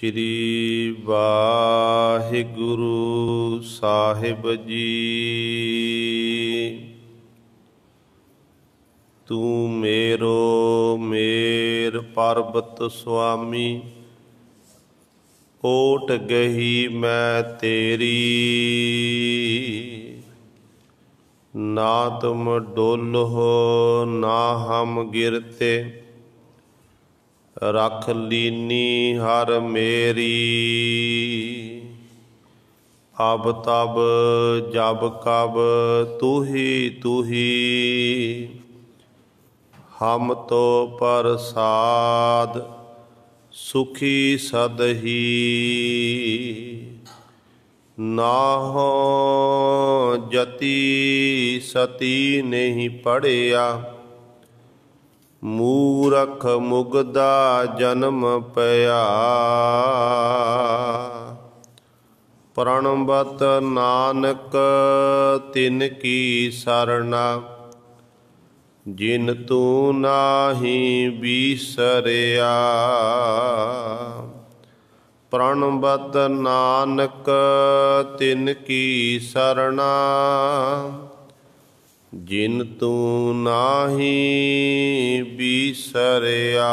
श्री वाहिगुरु साहिब जी। तू मेरो मेर पर्बत स्वामी, ओट गही मैं तेरी। ना तुम डोलो ना हम गिरते, रख लीनी हर मेरी। अब तब जब कब तू ही, हम तो प्रसाद सुखी सदही। नाहो जति सती नहीं पढ़िया, मूरख मुगदा जन्म पया। प्रणबत नानक तिन की सरना, जिन तू नाही बिसरिया। प्रणबत नानक तिन की सरना, जिन तू नाही बिसरिया।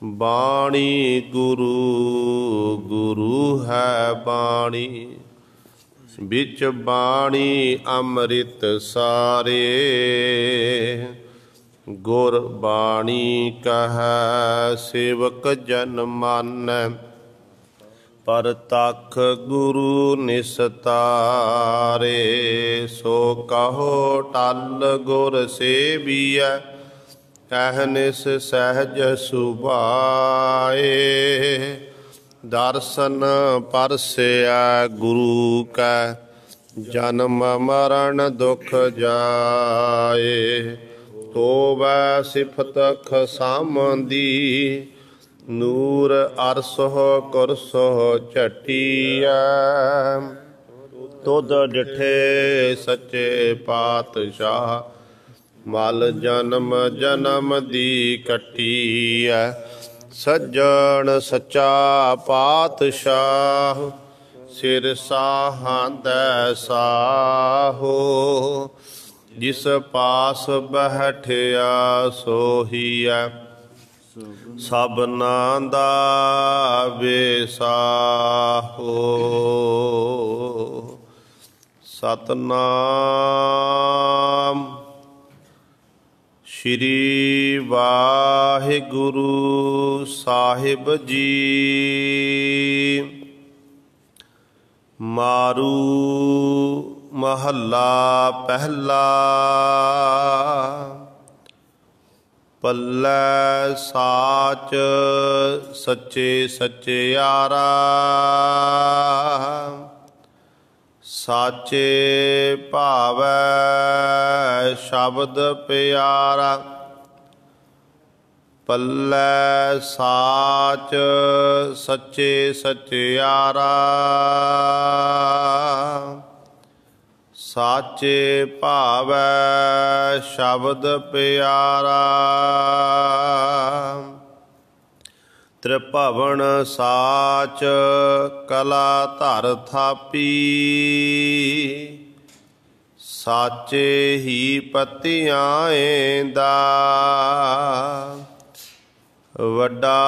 बाणी गुरु गुरु है बाणी, बिच बाणी अमृत सारे। गुर बाणी कह सेवक जन मानै, परतख गुरु निस्तारे। सो कहो टल गुर सेवियै, अहनिस सहज सुभाए। दर्शन परसया गुरु कै, जन्म मरण दुख जाए। तोवै सिफत खसामदी, नूर अरसह कुरसह झटिया। तुध डिठे सच्चे पातशाह, मल जन्म जन्म दी कटिया। सज्जन सच्चा पातशाह, सिर साहांदै साहो। जिस पास बैठिया सोहिया, सबना दा वेसाहो। सतनाम श्री वाहिगुरु साहिब जी। मारू महला पहला, पल्लै साच सच्चे सच्चियारा। साचे भावै शब्द प्यारा, पल्लै साच सच्चे सच्चियारा। साचे भावै शब्द प्यारा। त्रिभवन साच कला धर थापी, साचे ही पतियाएंदा। वड्डा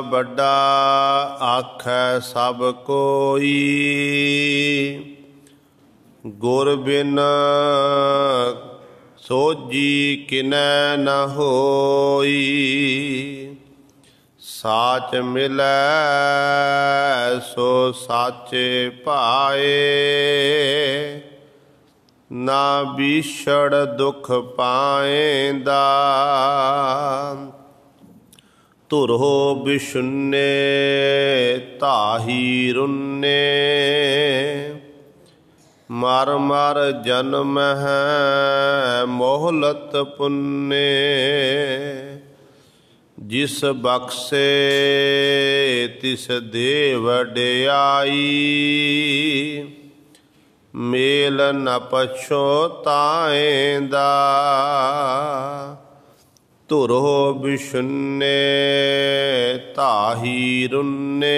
वड्डा आखै सब कोई, गुर बिन सोजी किनै न होई। साच मिलै सो साचे पाए, ना बिछड़ दुख पाएंदा। धुरो बिशुन्ने ताही रुन्ने, मर मर जन्म है मोहलत पुन्ने। जिस बख्शे तिस दे वड्याई, मेल न पछोताएंदा। ਧੁਰੋ ਬਿਸ਼ੁੰਨੇ ਤਾਹੀ ਰੁੰਨੇ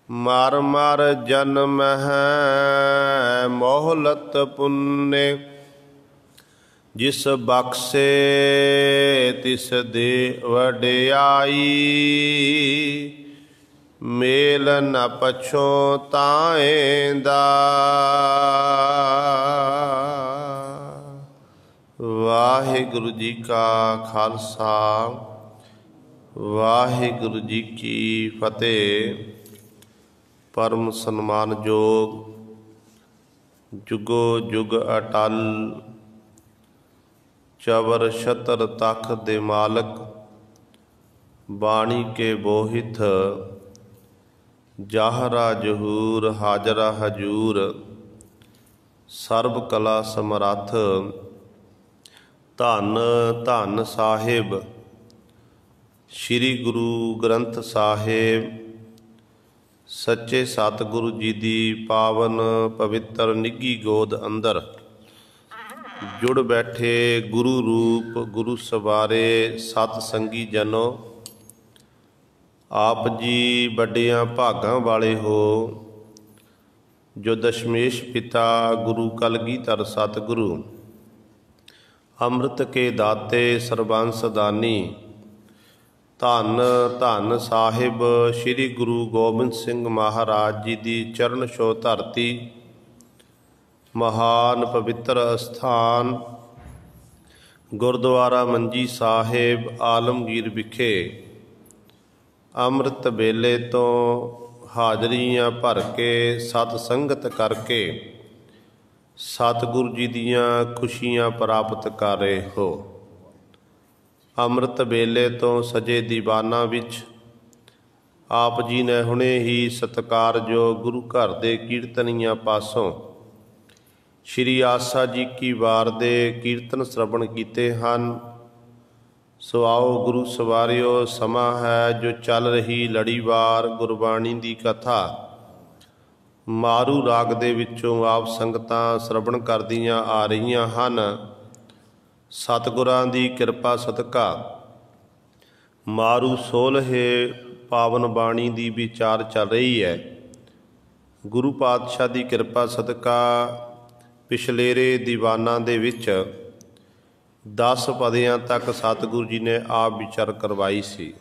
ਮਰ ਮਰ ਜਨਮ ਹੈ ਮੋਹਲਤ ਪੁੰਨੇ ਜਿਸ ਬਖਸ਼ੇ ਤਿਸ ਦੇ ਵਡਿਆਈ ਮੇਲ ਨ ਪਛੋ ਤਾਏ ਦਾ। ਵਾਹਿਗੁਰੂ ਜੀ ਕਾ ਖਾਲਸਾ ਵਾਹਿਗੁਰੂ ਜੀ ਕੀ ਫਤਿਹ। ਪਰਮ ਸਨਮਾਨਯੋਗ ਜੁਗੋ ਜੁਗ ਅਟਲ ਚਵਰ ਛਤਰ ਤਖ਼ਤ ਦੇ ਮਾਲਕ ਬਾਣੀ ਕੇ ਬੋਹਿਥ ਜਾਹਰਾ ਜਹੂਰ ਹਾਜ਼ਰਾ ਹਜੂਰ ਸਰਬ ਕਲਾ ਸਮਰੱਥ ਧੰਨ ਧੰਨ ਸਾਹਿਬ ਸ੍ਰੀ ਗੁਰੂ ਗ੍ਰੰਥ ਸਾਹਿਬ ਸੱਚੇ ਸਤਿਗੁਰੂ ਜੀ ਦੀ ਪਾਵਨ ਪਵਿੱਤਰ ਨਿੱਘੀ ਗੋਦ ਅੰਦਰ ਜੁੜ ਬੈਠੇ ਗੁਰੂ ਰੂਪ ਗੁਰੂ ਸਵਾਰੇ ਸਤ ਸੰਗੀ ਜਨੋ, ਆਪ ਜੀ ਵੱਡਿਆਂ ਭਾਗਾਂ ਵਾਲੇ ਹੋ ਜੋ ਦਸ਼ਮੇਸ਼ ਪਿਤਾ ਗੁਰੂ ਕਲਗੀਧਰ ਸਤਿਗੁਰੂ ਅੰਮ੍ਰਿਤ ਕੇ ਦਾਤੇ ਸਰਬੰਸ ਦਾਨੀ ਧੰਨ ਧੰਨ ਸਾਹਿਬ ਸ੍ਰੀ ਗੁਰੂ ਗੋਬਿੰਦ ਸਿੰਘ ਮਹਾਰਾਜ ਜੀ ਦੀ ਚਰਨ ਛੋਹ ਧਰਤੀ ਮਹਾਨ ਪਵਿੱਤਰ ਅਸਥਾਨ ਗੁਰਦੁਆਰਾ ਮੰਜੀ ਸਾਹਿਬ ਆਲਮਗੀਰ ਵਿਖੇ ਅੰਮ੍ਰਿਤ ਵੇਲੇ ਤੋਂ ਹਾਜ਼ਰੀਆਂ ਭਰ ਕੇ ਸਤ ਸੰਗਤ ਕਰਕੇ ਸਤਿਗੁਰੂ ਜੀ ਦੀਆਂ ਖੁਸ਼ੀਆਂ ਪ੍ਰਾਪਤ ਕਰ ਰਹੇ ਹੋ। ਅੰਮ੍ਰਿਤ ਵੇਲੇ ਤੋਂ ਸਜੇ ਦੀਵਾਨਾਂ ਵਿੱਚ ਆਪ ਜੀ ਨੇ ਹੁਣੇ ਹੀ ਸਤਿਕਾਰਯੋਗ ਗੁਰੂ ਘਰ ਦੇ ਕੀਰਤਨੀਆਂ ਪਾਸੋਂ ਸ਼੍ਰੀ ਆਸਾ ਜੀ ਕੀ ਵਾਰ ਦੇ ਕੀਰਤਨ ਸ਼ਰਵਣ ਕੀਤੇ ਹਨ। ਸੋ ਆਓ ਗੁਰੂ ਸਵਾਰਿਓ, ਸਮਾਂ ਹੈ ਜੋ ਚੱਲ ਰਹੀ ਲੜੀਵਾਰ ਗੁਰਬਾਣੀ ਦੀ ਕਥਾ ਮਾਰੂ ਰਾਗ ਦੇ ਵਿੱਚੋਂ ਆਪ ਸੰਗਤਾਂ ਸ਼ਰਵਣ ਕਰਦੀਆਂ ਆ ਰਹੀਆਂ ਹਨ। ਸਤਿਗੁਰਾਂ ਦੀ ਕਿਰਪਾ ਸਦਕਾ ਮਾਰੂ ਸੋਲ੍ਹੇ ਪਾਵਨ ਬਾਣੀ ਦੀ ਵਿਚਾਰ ਚੱਲ ਰਹੀ ਹੈ। ਗੁਰੂ ਪਾਤਸ਼ਾਹ ਦੀ ਕਿਰਪਾ ਸਦਕਾ ਪਿਛਲੇਰੇ ਦੀਵਾਨਾਂ ਦੇ ਵਿੱਚ 10 ਪਦਿਆਂ ਤੱਕ ਸਤਿਗੁਰੂ ਜੀ ਨੇ ਆਪ ਵਿਚਾਰ ਕਰਵਾਈ ਸੀ।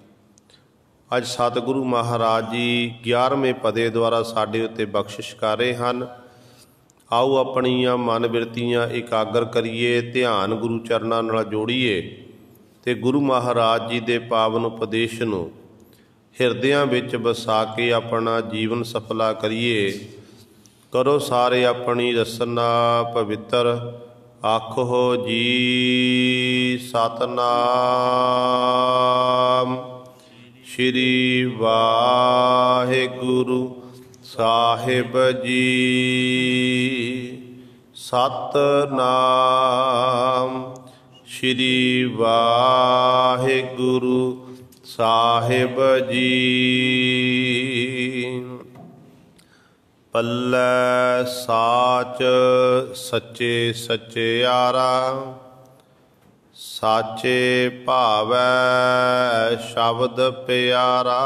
ਅੱਜ ਸਤਿਗੁਰੂ ਮਹਾਰਾਜ ਜੀ 11ਵੇਂ ਪਦੇ ਦੁਆਰਾ ਸਾਡੇ ਉੱਤੇ ਬਖਸ਼ਿਸ਼ ਕਰ ਰਹੇ ਹਨ। ਆਓ ਆਪਣੀਆਂ ਮਨ ਬਿਰਤੀਆਂ ਇਕਾਗਰ ਕਰੀਏ, ਧਿਆਨ ਗੁਰੂ ਚਰਨਾਂ ਨਾਲ ਜੋੜੀਏ ਅਤੇ ਗੁਰੂ ਮਹਾਰਾਜ ਜੀ ਦੇ ਪਾਵਨ ਉਪਦੇਸ਼ ਨੂੰ ਹਿਰਦਿਆਂ ਵਿੱਚ ਵਸਾ ਕੇ ਆਪਣਾ ਜੀਵਨ ਸਫਲਾ ਕਰੀਏ। ਕਰੋ ਸਾਰੇ ਆਪਣੀ ਰਸਨਾ ਪਵਿੱਤਰ, ਆਖੋ ਜੀ ਸਤਨਾਮ ਸ਼੍ਰੀ ਵਾਹਿਗੁਰੂ ਸਾਹਿਬ ਜੀ। ਸਤਨਾਮ ਸ਼੍ਰੀ ਵਾਹਿਗੁਰੂ ਸਾਹਿਬ ਜੀ। ਪੱਲੇ ਸਾਚ ਸੱਚੇ ਸਚਿਆਰਾ, ਸਾਚੇ ਭਾਵੈ ਸ਼ਬਦ ਪਿਆਰਾ।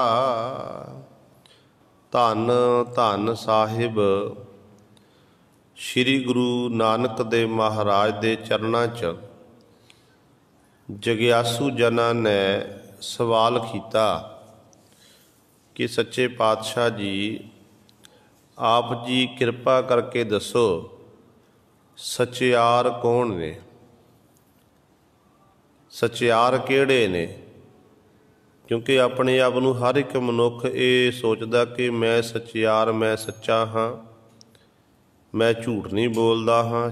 ਧੰਨ ਧੰਨ ਸਾਹਿਬ ਸ੍ਰੀ ਗੁਰੂ ਨਾਨਕ ਦੇਵ ਮਹਾਰਾਜ ਦੇ ਚਰਨਾਂ 'ਚ ਜਗਿਆਸੂ ਜਨਾਂ ਨੇ ਸਵਾਲ ਕੀਤਾ ਕਿ ਸੱਚੇ ਪਾਤਸ਼ਾਹ ਜੀ, ਆਪ ਜੀ ਕਿਰਪਾ ਕਰਕੇ ਦੱਸੋ ਸਚਿਆਰ ਕੌਣ ਨੇ, ਸਚਿਆਰ ਕਿਹੜੇ ਨੇ? ਕਿਉਂਕਿ ਆਪਣੇ ਆਪ ਨੂੰ ਹਰ ਇੱਕ ਮਨੁੱਖ ਇਹ ਸੋਚਦਾ ਕਿ ਮੈਂ ਸਚਿਆਰ, ਮੈਂ ਸੱਚਾ ਹਾਂ, ਮੈਂ ਝੂਠ ਨਹੀਂ ਬੋਲਦਾ ਹਾਂ।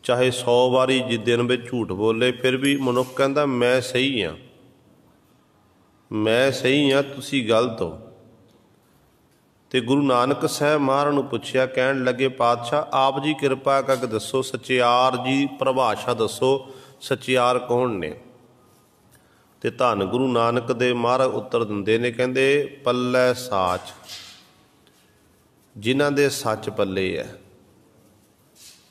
ਚਾਹੇ 100 ਵਾਰੀ ਦਿਨ ਵਿੱਚ ਝੂਠ ਬੋਲੇ ਫਿਰ ਵੀ ਮਨੁੱਖ ਕਹਿੰਦਾ ਮੈਂ ਸਹੀ ਹਾਂ, ਮੈਂ ਸਹੀ ਹਾਂ, ਤੁਸੀਂ ਗਲਤ ਹੋ। ਅਤੇ ਗੁਰੂ ਨਾਨਕ ਸਾਹਿਬ ਮਹਾਰਾਜ ਨੂੰ ਪੁੱਛਿਆ, ਕਹਿਣ ਲੱਗੇ ਪਾਤਸ਼ਾਹ ਆਪ ਜੀ ਕਿਰਪਾ ਕਰਕੇ ਦੱਸੋ ਸਚਿਆਰ ਜੀ ਪਰਿਭਾਸ਼ਾ ਦੱਸੋ, ਸਚਿਆਰ ਕੌਣ ਨੇ? ਅਤੇ ਧੰਨ ਗੁਰੂ ਨਾਨਕ ਦੇਵ ਮਹਾਰਾਜ ਉੱਤਰ ਦਿੰਦੇ ਨੇ, ਕਹਿੰਦੇ ਪੱਲੇ ਸਾਚ, ਜਿਨ੍ਹਾਂ ਦੇ ਸੱਚ ਪੱਲੇ ਹੈ।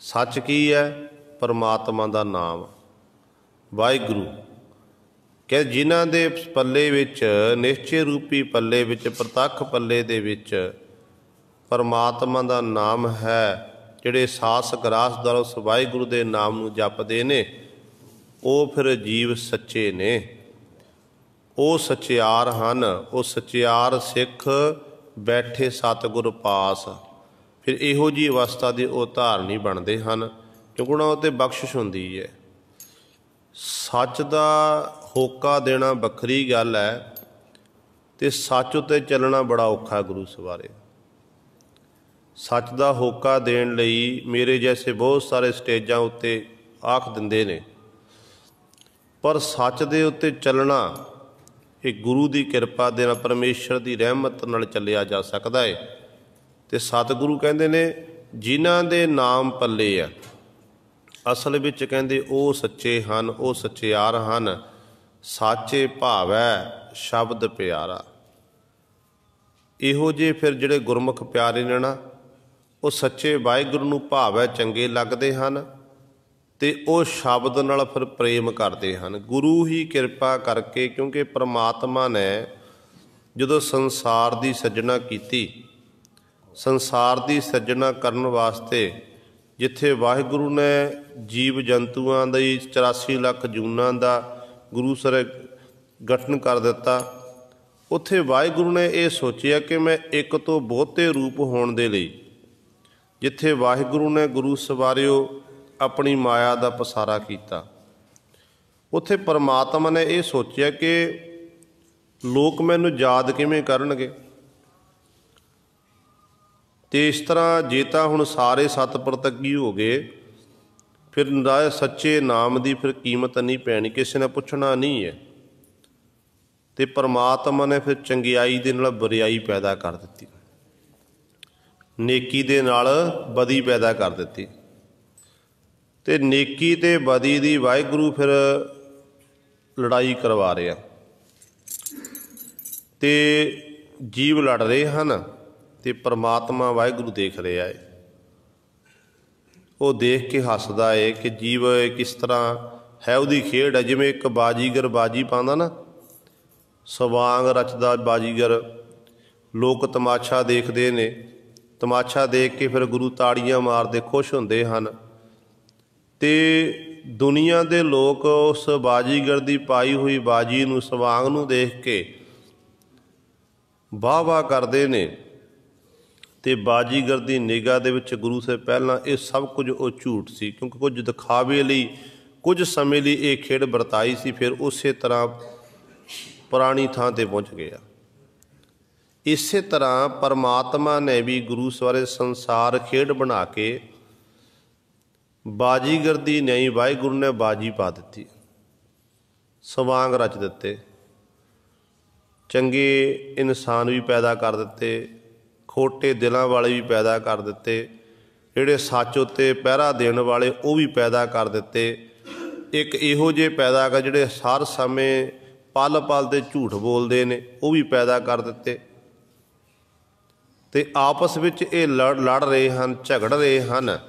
ਸੱਚ ਕੀ ਹੈ? परमात्मा का नाम वाहिगुरू। कह जिन्हां दे पल्ले विच निश्चय रूपी पल्ले विच प्रतख पल्ले दे विच परमात्मा का नाम है, जिहड़े सास ग्रास द्वारा उस वाहिगुरू के नाम नूं जपदे ने, वो फिर जीव सच्चे ने, वो सचियार हन। वो सचियार सिख बैठे सतगुर पास। फिर इहो जी अवस्था के वो धारनी बनते हैं, क्योंकि उन्होंने उत्ते बख्शिश होंदी है। सच का होका देना बखरी गल है, तो सच उत्ते चलना बड़ा औखा है। गुरु सवारे सच का होका देण लई मेरे जैसे बहुत सारे स्टेजां उत्ते आख दिंदे ने, पर सच दे उत्ते चलना एक गुरु की किरपा दे नाल, परमेश्वर की रहमत नाल चलिया जा सकता है। तो सतगुरु कहते ने जिन्हां दे नाम पल्ले आ, असल विच कहते वो सच्चे हन, वो सच्चियार हन। साचे भावै शब्द प्यारा। इहो जे फिर जिहड़े गुरमुख प्यारे ने ना, वो सच्चे वाहिगुरू नूं भावै चंगे लगदे हन, ते वो शब्द नाल फिर प्रेम करते हैं। गुरु ही किरपा करके, क्योंकि परमात्मा ने जदों संसार की सृजना की, संसार की सृजना करन वास्ते जिथे वाहिगुरू ने जीव जंतुआं दी 84 लाख जूनां दा गुरु सर गठन कर दिता, उत्थे वाहिगुरू ने यह सोचिया कि मैं एक तो बहुते रूप होने दे लई, जिथे वाहिगुरू ने गुरु सवारियो अपनी माया का पसारा किया, उत्थे परमात्मा ने यह सोचिया कि लोग मैनू याद किवें करनगे। तो इस तरह जे तां हुण सारे सतप्रतगी हो गए, फिर सच्चे नाम की फिर कीमत नहीं पैनी, किसी ने पुछना नहीं है। तो परमात्मा ने फिर चंगियाई दे नाल बुरियाई पैदा कर दी, नेकी दे नाल बदी पैदा कर दी। तो नेकी ते बदी दी वाहिगुरू फिर लड़ाई करवा रहा, तो जीव लड़ रहे हैं, तो परमात्मा वाहिगुरू देख रहा है। वो देख के हसदा है कि जीव किस तरह है, उसकी खेड है। जिवें एक बाजीगर बाजी पाँदा ना, सवांग रचदा बाजीगर, लोग तमाशा देखते ने, तमाशा देख के फिर गुरु ताड़ियां मारते खुश होंदे हन। ते दुनिया के लोग उस बाजीगर की पाई हुई बाजी नूं, सवांग नूं देख के वाह वाह करते ने। तो बाजीगर की निगाह दे विच गुरु से पहला ये सब कुछ वो झूठ सी, क्योंकि कुछ दिखावे लई कुछ समय लिए ये खेड बरताई सी, फिर उस तरह पुरानी थां ते पहुँच गया। इस तरह परमात्मा ने भी गुरु सवारे संसार खेड बना के बाजीगर दी नहीं, वाहिगुरू ने बाजी पा दी, सवांग रच दिते, चंगे इंसान भी पैदा कर दिते, खोटे दिलों वाले भी पैदा कर दिते, जिहड़े सच उत्ते पहरा देण वाले वो भी पैदा कर दिते। एक इहो जे पैदा कर जिहड़े हर समय पल पल ते झूठ बोलते ने, वो भी पैदा कर दिते। ते आपस विच ये लड़ रहे हैं, झगड़ रहे हैं।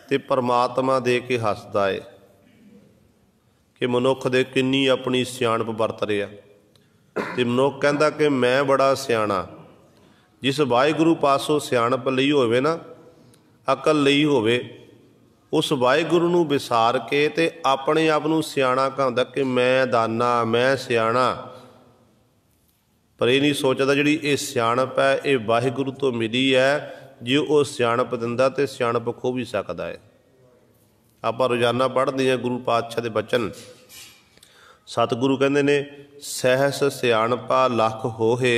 ते परमात्मा दे के हसदा है कि मनुख दे किन्नी अपनी सियाणप वरत रहा। ते मनुख कहता कि मैं बड़ा सियाणा। जिस वाहिगुरू पासों सियाणप लई होवे ना, अकल लई होवे, उस वाहिगुरू नूं विसार के ते अपने आप नूं सियाणा कहांदा कि मैं दाना, मैं सियाणा। पर यह नहीं सोचता जिहड़ी ये सियाणप है ये वाहिगुरू तो मिली है, जे वो सियाणप दिंदा तो सियाणप खो भी सकता है। आपां रोज़ाना पढ़ते हैं गुरु पातशाह के बचन, सतगुरु कहते ने सहस सियाणपा लख होहे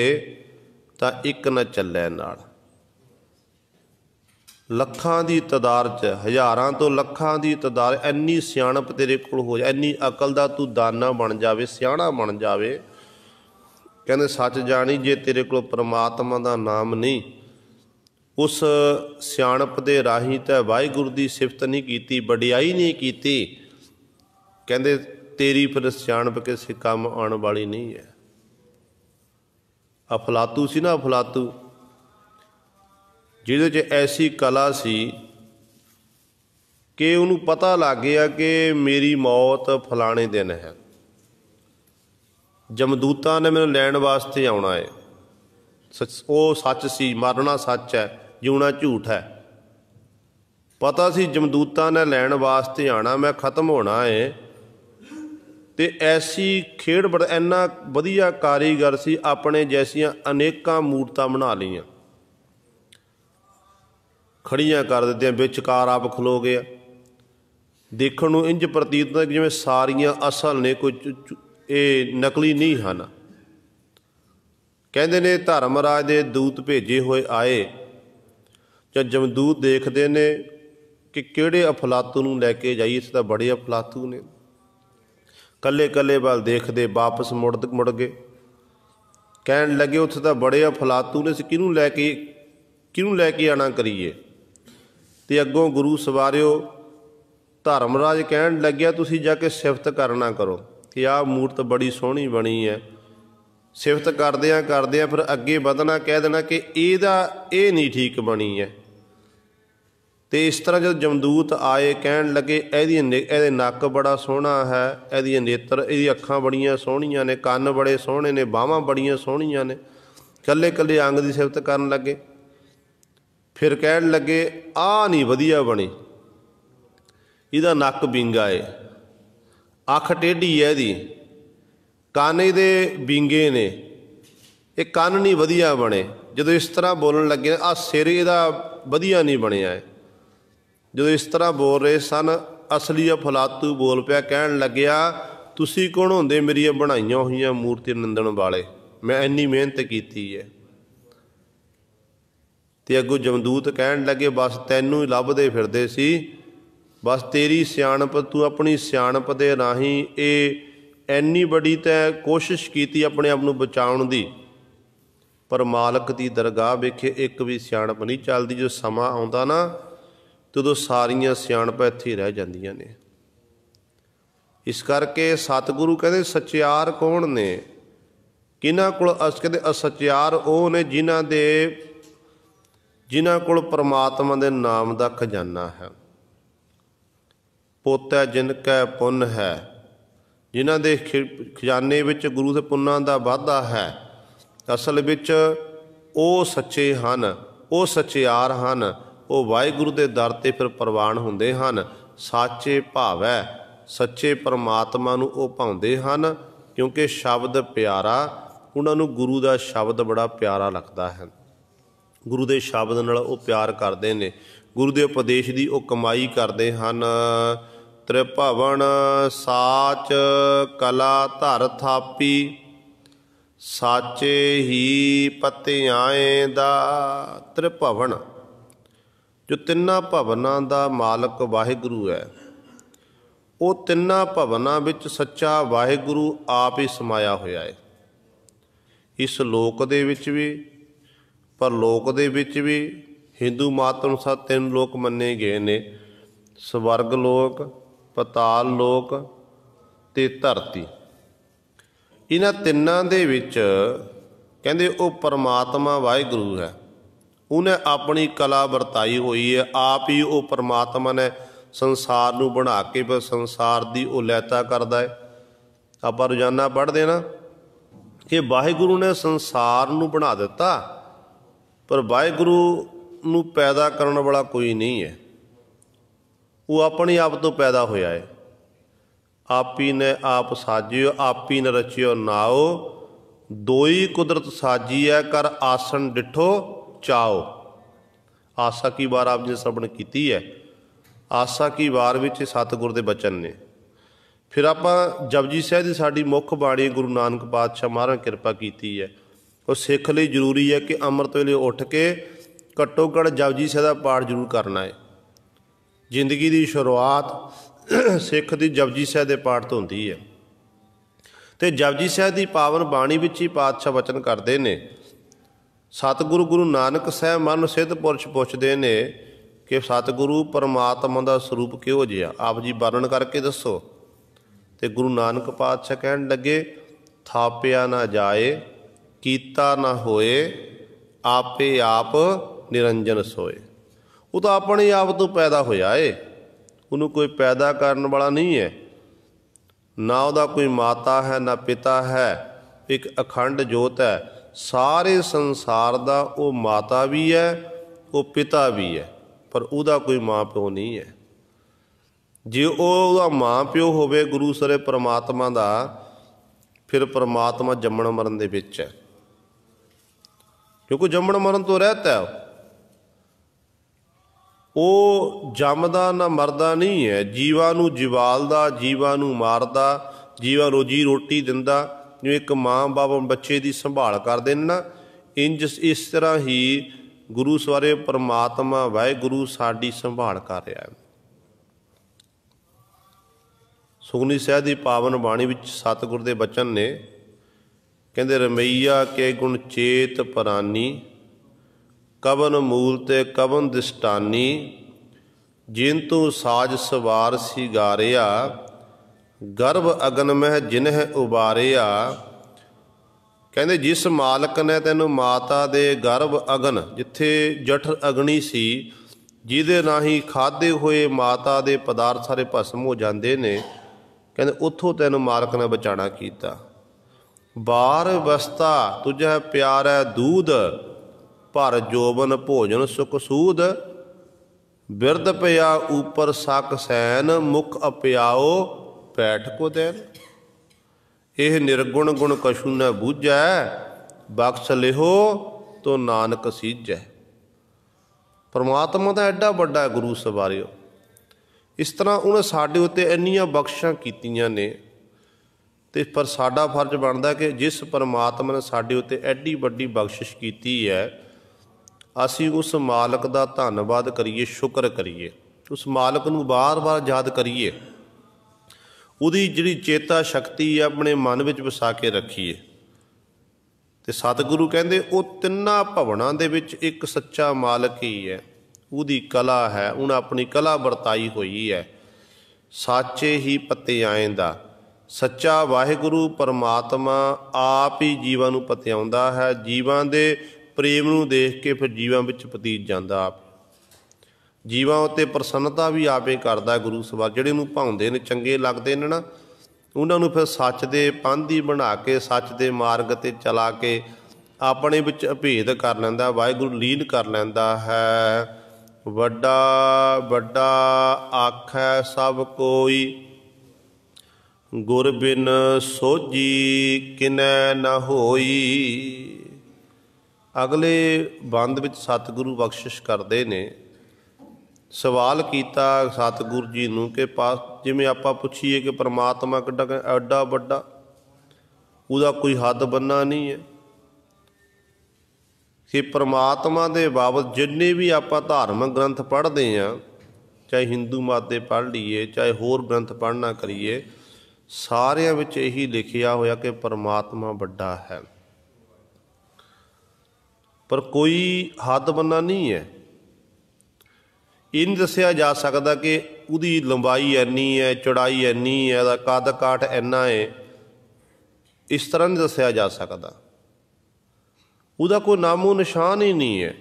तां इक न चलै नाल। ਲੱਖਾਂ ਦੀ ਤਾਦਾਦ 'ਚ, ਹਜ਼ਾਰਾਂ ਤੋਂ ਲੱਖਾਂ ਦੀ ਤਾਦਾਦ, ਇੰਨੀ ਸਿਆਣਪ ਤੇਰੇ ਕੋਲ ਹੋ ਜਾ, ਇੰਨੀ ਅਕਲ ਦਾ ਤੂੰ ਦਾਨਾ ਬਣ ਜਾਵੇ, ਸਿਆਣਾ ਬਣ ਜਾਵੇ। ਕਹਿੰਦੇ ਸੱਚ ਜਾਣੀ ਜੇ ਤੇਰੇ ਕੋਲ ਪਰਮਾਤਮਾ ਦਾ ਨਾਮ ਨਹੀਂ, ਉਸ ਸਿਆਣਪ ਦੇ ਰਾਹੀਂ ਤਾਂ ਵਾਹਿਗੁਰੂ ਦੀ ਸਿਫਤ ਨਹੀਂ ਕੀਤੀ, ਵਡਿਆਈ ਨਹੀਂ ਕੀਤੀ, ਕਹਿੰਦੇ ਤੇਰੀ ਫਿਰ ਸਿਆਣਪ ਕਿਸੇ ਕੰਮ ਆਉਣ ਵਾਲੀ ਨਹੀਂ ਹੈ। ਅਫਲਾਤੂ ਸੀ ਨਾ, ਅਫਲਾਤੂ, ਜਿਹਦੇ 'ਚ ਐਸੀ ਕਲਾ ਸੀ कि ਉਹਨੂੰ पता लग गया कि मेरी मौत फलाने दिन है, जमदूतां ने मैनूं लैण वास्ते आउणा है। वो सच सी, मरना सच है, जिउणा झूठ है। पता सी जमदूतां ने लैण वास्ते आना, मैं खत्म होना है। ते ऐसी खेड़ बड़ इन्ना वधिया कारीगर सी, अपने जैसियां अनेकां मूर्तां बना लईआं, खड़ियां कर दित्तियां, विचकार आप खलो गया। देखण नूं इंज प्रतीत होंदा जिवें सारियां असल ने, कोई ये नकली नहीं हैं। कहते ने धर्मराज दे दूत भेजे हुए आए, ਜਾਂ जमदूत देखते ने कि किहड़े अफलातू नूं लैके जाइए, इस तां बड़े अफलातू ने। कल्ले कल्ले वाल देखते वापस मुड़ गए, कहण लगे उत्थे तां बड़े अफलातू ने, किहनूं लैके आना करिए। ते अगों गुरु सवारियो धर्मराज कहण लग्या, तुसीं जाके सिफत करना करो कि आह मूर्त बड़ी सोहणी बनी है। सिफत करदियां करदियां फिर अगे वधना, कह देना कि इहदा ये नहीं ठीक बनी है। तो इस तरह जो जमदूत आए कहण लगे, ਇਹਦੇ नक बड़ा सोहना है, ਇਹਦੀਆਂ नेत्र, ਇਹਦੀ अखां बड़ियां सोहणियां ने, ਕੰਨ बड़े सोहणे ने, बाहां बड़ियां सोहणियां ने। कल्ले कल्ले अंग की सिफत करन लगे। फिर कहण लगे आह नहीं वधिया बनी, ਇਹਦਾ नक विंगा है, अख टेढ़ी है, ਇਹਦੀ ਕੰਨ ਇਹਦੇ ਵਿੰਗੇ ਨੇ, ਇਹ ਕੰਨ नहीं वधिया बने। ਜਦੋਂ इस तरह बोलन लगे, आ सिर ਇਹਦਾ वधिया नहीं ਬਣਿਆ है। ਜਦੋਂ इस तरह बोल रहे सन, असली अफलातू बोल पिया, कहण लग्या तुसीं कौन होंदे मेरियां बनाईਆਂ होईਆਂ मूर्ति निंदण वाले, मैं इन्नी मेहनत कीती है। ते अगों जमदूत कहण लगे बस तैनूं ही लभदे फिरदे सी, बस तेरी सियाणप, तू अपनी सियाणप दे राहीं ये इन्नी बड़ी तैं कोशिश कीती अपने आप नूं बचाउण दी, पर मालक दी दरगाह वेखे एक भी सियाणप नहीं चलदी। जो समा आउंदा ना, तदों सारियां सियाणपां इत्थे रह जांदियां ने। इस करके सतगुरु कहते सचियार कौन ने, किन्हां कोल कहते असचियार वो ने जिन्हां कोल परमात्मा दे नाम दा खजाना है। पोता जिनकै पुन है, जिन्हां दे खजाने विच गुरु दे पुन्नां दा वाधा है। असल विच वो सच्चे हन, वो सचियार हन, वो वाहिगुरू दे दर ते फिर प्रवान हुंदे हन। साचे भावै सच्चे परमात्मा नूं वो भाउंदे हन, क्योंकि शब्द प्यारा, उन्हां नूं गुरु दा शब्द बड़ा प्यारा लगदा है। गुरु दे शब्द नाल वो प्यार करदे ने, गुरु दे उपदेश दी वो कमाई करदे हन। त्रिभवन साच कला धर थापी, साचे ही पतिआए दा। त्रिभवन, जो तिन्ना भवनां दा मालक वाहिगुरू है, वो तिन्ना भवनां विच सच्चा वाहिगुरू आप ही समाया होया है। इस लोक दे विच भी, परलोक दे विच भी। हिंदू मत अनुसार 3 लोक मन्ने गए ने, स्वर्ग लोक, पताल लोक ते धरती। इन्हां तिन्नां दे विच कहंदे वो परमात्मा वाहिगुरू है, उन्हें अपनी कला वरताई हुई है। आप ही वो परमात्मा ने संसार नूं बना के फिर संसार दी वो लैता करदा है। आपां रोजाना पढ़दे ना कि वाहिगुरू ने संसार नूं बना दिता, पर वाहिगुरू नूं पैदा करन वाला कोई नहीं है, वो अपने आप तो पैदा होया है। आप ही ने आप साजियो, आप ही ने रचियो नाओ, दोई कुदरत साजी है, कर आसन डिठो चाओ। आसा की वार आप जी श्रवण कीती है, आसा की वार विच सतगुर दे बचन ने। फिर आपां जपजी साहिब दी साडी मुख बाणी गुरु नानक पातशाह महाराज ने किरपा कीती है। और सिख लई जरूरी है कि अमृत वेले उठ के घट्टो घट जपजी साहिब दा पाठ जरूर करना है। जिंदगी की शुरुआत सिख की जपजी साहिब के पाठ तो होंदी है। तो जपजी साहिब की पावन बाणी विच ही पातशाह वचन करते हैं। सतगुरु गुरु नानक साहब मन सिद्ध पुरश पुछते ने कि सतगुरु परमात्मा का स्वरूप किहो जिहा, आप जी वर्णन करके दसो। तो गुरु नानक पातशाह कहन लगे, थापिया ना जाए, कीता ना होए, आपे आप निरंजन सोए। वो तो अपने आप तो पैदा होया है, ਉਹਨੂੰ ਕੋਈ ਪੈਦਾ ਕਰਨ ਵਾਲਾ ਨਹੀਂ ਹੈ, ਨਾ ਉਹਦਾ ਕੋਈ ਮਾਤਾ ਹੈ ਨਾ ਪਿਤਾ ਹੈ, ਇੱਕ ਅਖੰਡ ਜੋਤ ਹੈ। ਸਾਰੇ ਸੰਸਾਰ ਦਾ ਉਹ ਮਾਤਾ ਵੀ ਹੈ, ਉਹ ਪਿਤਾ ਵੀ ਹੈ, ਪਰ ਉਹਦਾ ਕੋਈ ਮਾਂ ਪਿਓ ਨਹੀਂ ਹੈ। ਜੇ ਉਹਦਾ ਮਾਂ ਪਿਓ ਹੋਵੇ ਗੁਰੂ ਸਰੇ ਪਰਮਾਤਮਾ ਦਾ, ਫਿਰ ਪਰਮਾਤਮਾ ਜੰਮਣ ਮਰਨ ਦੇ ਵਿੱਚ ਹੈ, ਕਿਉਂਕਿ ਜੰਮਣ ਮਰਨ ਤੋਂ ਰਹਿਤ ਹੈ। ਉਹ ਜੰਮਦਾ ਨਾ ਮਰਦਾ ਨਹੀਂ ਹੈ, ਜੀਵਾਂ ਨੂੰ ਜਿਵਾਲਦਾ, ਜੀਵਾਂ ਨੂੰ ਮਾਰਦਾ, ਜੀਵਾਂ ਰੋਜੀ ਰੋਟੀ ਦਿੰਦਾ। ਜਿਵੇਂ ਇੱਕ ਮਾਂ ਬਾਪ ਬੱਚੇ ਦੀ ਸੰਭਾਲ ਕਰਦੇ ਨੇ ਨਾ, ਇੰਜ ਇਸ ਤਰ੍ਹਾਂ ਹੀ ਗੁਰੂ ਸਵਾਰੇ ਪਰਮਾਤਮਾ ਵਾਹਿਗੁਰੂ ਸਾਡੀ ਸੰਭਾਲ ਕਰ ਰਿਹਾ ਹੈ। ਸੁਖਮਨੀ ਸਾਹਿਬ ਦੀ ਪਾਵਨ ਬਾਣੀ ਵਿੱਚ ਸਤਿਗੁਰ ਦੇ ਬਚਨ ਨੇ, ਕਹਿੰਦੇ ਰਮਈਆ ਕੇ ਗੁਣ ਚੇਤ ਪਰਾਨੀ, ਕਵਨ ਮੂਲ ਤੇ ਕਵਨ ਦਿਸਟਾਨੀ, ਜਿਨ ਤੂੰ ਸਾਜ ਸਵਾਰ ਸਿਗਾਰਿਆ, ਗਰਭ ਅਗਨ ਮਹਿ ਜਿਨਹਿ ਉਬਾਰਿਆ। ਕਹਿੰਦੇ ਜਿਸ ਮਾਲਕ ਨੇ ਤੈਨੂੰ ਮਾਤਾ ਦੇ ਗਰਭ ਅਗਨ, ਜਿੱਥੇ ਜਠਰ ਅਗਨੀ ਸੀ, ਜਿਹਦੇ ਰਾਹੀਂ ਖਾਧੇ ਹੋਏ ਮਾਤਾ ਦੇ ਪਦਾਰਥ ਸਾਰੇ ਭਸਮ ਹੋ ਜਾਂਦੇ ਨੇ, ਕਹਿੰਦੇ ਉੱਥੋਂ ਤੈਨੂੰ ਮਾਲਕ ਨੇ ਬਚਾਣਾ ਕੀਤਾ। ਬਾਰ ਬਸਤਾ ਤੁਝੈ ਪਿਆਰੈ ਦੂਧ, ਭਰ ਜੋਬਨ ਭੋਜਨ ਸੁਖ ਸੂਦ, ਬਿਰਧ ਪਿਆ ਉਪਰ ਸਕ ਸੈਨ, ਮੁਖ ਅਪਿਆਓ ਪੈਠ ਕੋ ਦੇਨ। ਇਹ ਨਿਰਗੁਣ ਗੁਣ ਕਛੂ ਨ ਬੂਝੈ, ਬਖਸ਼ ਲਿਹੋ ਤੋ ਨਾਨਕ ਸੀਜੈ। ਪਰਮਾਤਮਾ ਤਾਂ ਐਡਾ ਵੱਡਾ ਹੈ ਗੁਰੂ ਸਵਾਰਿਓ। ਇਸ ਤਰ੍ਹਾਂ ਉਹਨੇ ਸਾਡੇ ਉੱਤੇ ਇੰਨੀਆਂ ਬਖਸ਼ਾਂ ਕੀਤੀਆਂ ਨੇ, ਅਤੇ ਪਰ ਸਾਡਾ ਫਰਜ਼ ਬਣਦਾ ਕਿ ਜਿਸ ਪਰਮਾਤਮਾ ਨੇ ਸਾਡੇ ਉੱਤੇ ਐਡੀ ਵੱਡੀ ਬਖਸ਼ਿਸ਼ ਕੀਤੀ ਹੈ, ਅਸੀਂ ਉਸ ਮਾਲਕ ਦਾ ਧੰਨਵਾਦ ਕਰੀਏ, ਸ਼ੁਕਰ ਕਰੀਏ, ਉਸ ਮਾਲਕ ਨੂੰ ਵਾਰ-ਵਾਰ ਯਾਦ ਕਰੀਏ, ਉਹਦੀ ਜਿਹੜੀ ਚੇਤਾ ਸ਼ਕਤੀ ਹੈ ਆਪਣੇ ਮਨ ਵਿੱਚ ਵਸਾ ਕੇ ਰੱਖੀਏ। ਅਤੇ ਸਤਿਗੁਰੂ ਕਹਿੰਦੇ ਉਹ ਤਿੰਨਾਂ ਭਵਨਾਂ ਦੇ ਵਿੱਚ ਇੱਕ ਸੱਚਾ ਮਾਲਕ ਹੀ ਹੈ, ਉਹਦੀ ਕਲਾ ਹੈ, ਉਹਨੇ ਆਪਣੀ ਕਲਾ ਵਰਤਾਈ ਹੋਈ ਹੈ। ਸਾਚੇ ਹੀ ਪਤੇ ਆਏਂਦਾ, ਸੱਚਾ ਵਾਹਿਗੁਰੂ ਪਰਮਾਤਮਾ ਆਪ ਹੀ ਜੀਵਾਂ ਨੂੰ ਪਤਿਆਉਂਦਾ ਹੈ। ਜੀਵਾਂ ਦੇ ਪ੍ਰੇਮ ਨੂੰ ਦੇਖ ਕੇ ਫਿਰ ਜੀਵਾਂ ਵਿੱਚ ਪਤੀਤ ਜਾਂਦਾ, ਆਪ ਜੀਵਾਂ ਉੱਤੇ ਪ੍ਰਸੰਨਤਾ ਵੀ ਆਪੇ ਕਰਦਾ ਗੁਰੂ ਸਵਾਰ। ਜਿਹੜੇ ਨੂੰ ਭਾਉਂਦੇ ਨੇ, ਚੰਗੇ ਲੱਗਦੇ ਨੇ ਨਾ, ਉਹਨਾਂ ਨੂੰ ਫਿਰ ਸੱਚ ਦੇ ਪਾਂਧੀ ਬਣਾ ਕੇ, ਸੱਚ ਦੇ ਮਾਰਗ 'ਤੇ ਚਲਾ ਕੇ ਆਪਣੇ ਵਿੱਚ ਅਭੇਦ ਕਰ ਲੈਂਦਾ, ਵਾਹਿਗੁਰੂ ਲੀਨ ਕਰ ਲੈਂਦਾ ਹੈ। ਵੱਡਾ ਵੱਡਾ ਆਖੈ ਸਭ ਕੋਈ, ਗੁਰ ਬਿਨ ਸੋਝੀ ਕਿਨੈ ਨ ਹੋਈ। ਅਗਲੇ ਬੰਦ ਵਿੱਚ ਸਤਿਗੁਰੂ ਬਖਸ਼ਿਸ਼ ਕਰਦੇ ਨੇ। ਸਵਾਲ ਕੀਤਾ ਸਤਿਗੁਰੂ ਜੀ ਨੂੰ ਕਿ ਜਿਵੇਂ ਆਪਾਂ ਪੁੱਛੀਏ ਕਿ ਪਰਮਾਤਮਾ ਕਿੱਡਾ ਐਡਾ ਵੱਡਾ, ਉਹਦਾ ਕੋਈ ਹੱਦ ਬੰਨਾ ਨਹੀਂ ਹੈ। ਕਿ ਪਰਮਾਤਮਾ ਦੇ ਬਾਬਤ ਜਿੰਨੇ ਵੀ ਆਪਾਂ ਧਾਰਮਿਕ ਗ੍ਰੰਥ ਪੜ੍ਹਦੇ ਹਾਂ, ਚਾਹੇ ਹਿੰਦੂ ਮਤ ਦੇ ਪੜ੍ਹ ਲਈਏ, ਚਾਹੇ ਹੋਰ ਗ੍ਰੰਥ ਪੜ੍ਹਨਾ ਕਰੀਏ, ਸਾਰਿਆਂ ਵਿੱਚ ਇਹੀ ਲਿਖਿਆ ਹੋਇਆ ਕਿ ਪਰਮਾਤਮਾ ਵੱਡਾ ਹੈ, ਪਰ ਕੋਈ ਹੱਦ ਬੰਨਾ ਨਹੀਂ ਹੈ। ਇਹ ਨਹੀਂ ਦੱਸਿਆ ਜਾ ਸਕਦਾ ਕਿ ਉਹਦੀ ਲੰਬਾਈ ਇੰਨੀ ਹੈ, ਚੌੜਾਈ ਇੰਨੀ ਹੈ, ਉਹਦਾ ਕੱਦ ਕਾਠ ਇੰਨਾ ਹੈ, ਇਸ ਤਰ੍ਹਾਂ ਨਹੀਂ ਦੱਸਿਆ ਜਾ ਸਕਦਾ। ਉਹਦਾ ਕੋਈ ਨਾਮੋ ਨਿਸ਼ਾਨ ਹੀ ਨਹੀਂ ਹੈ।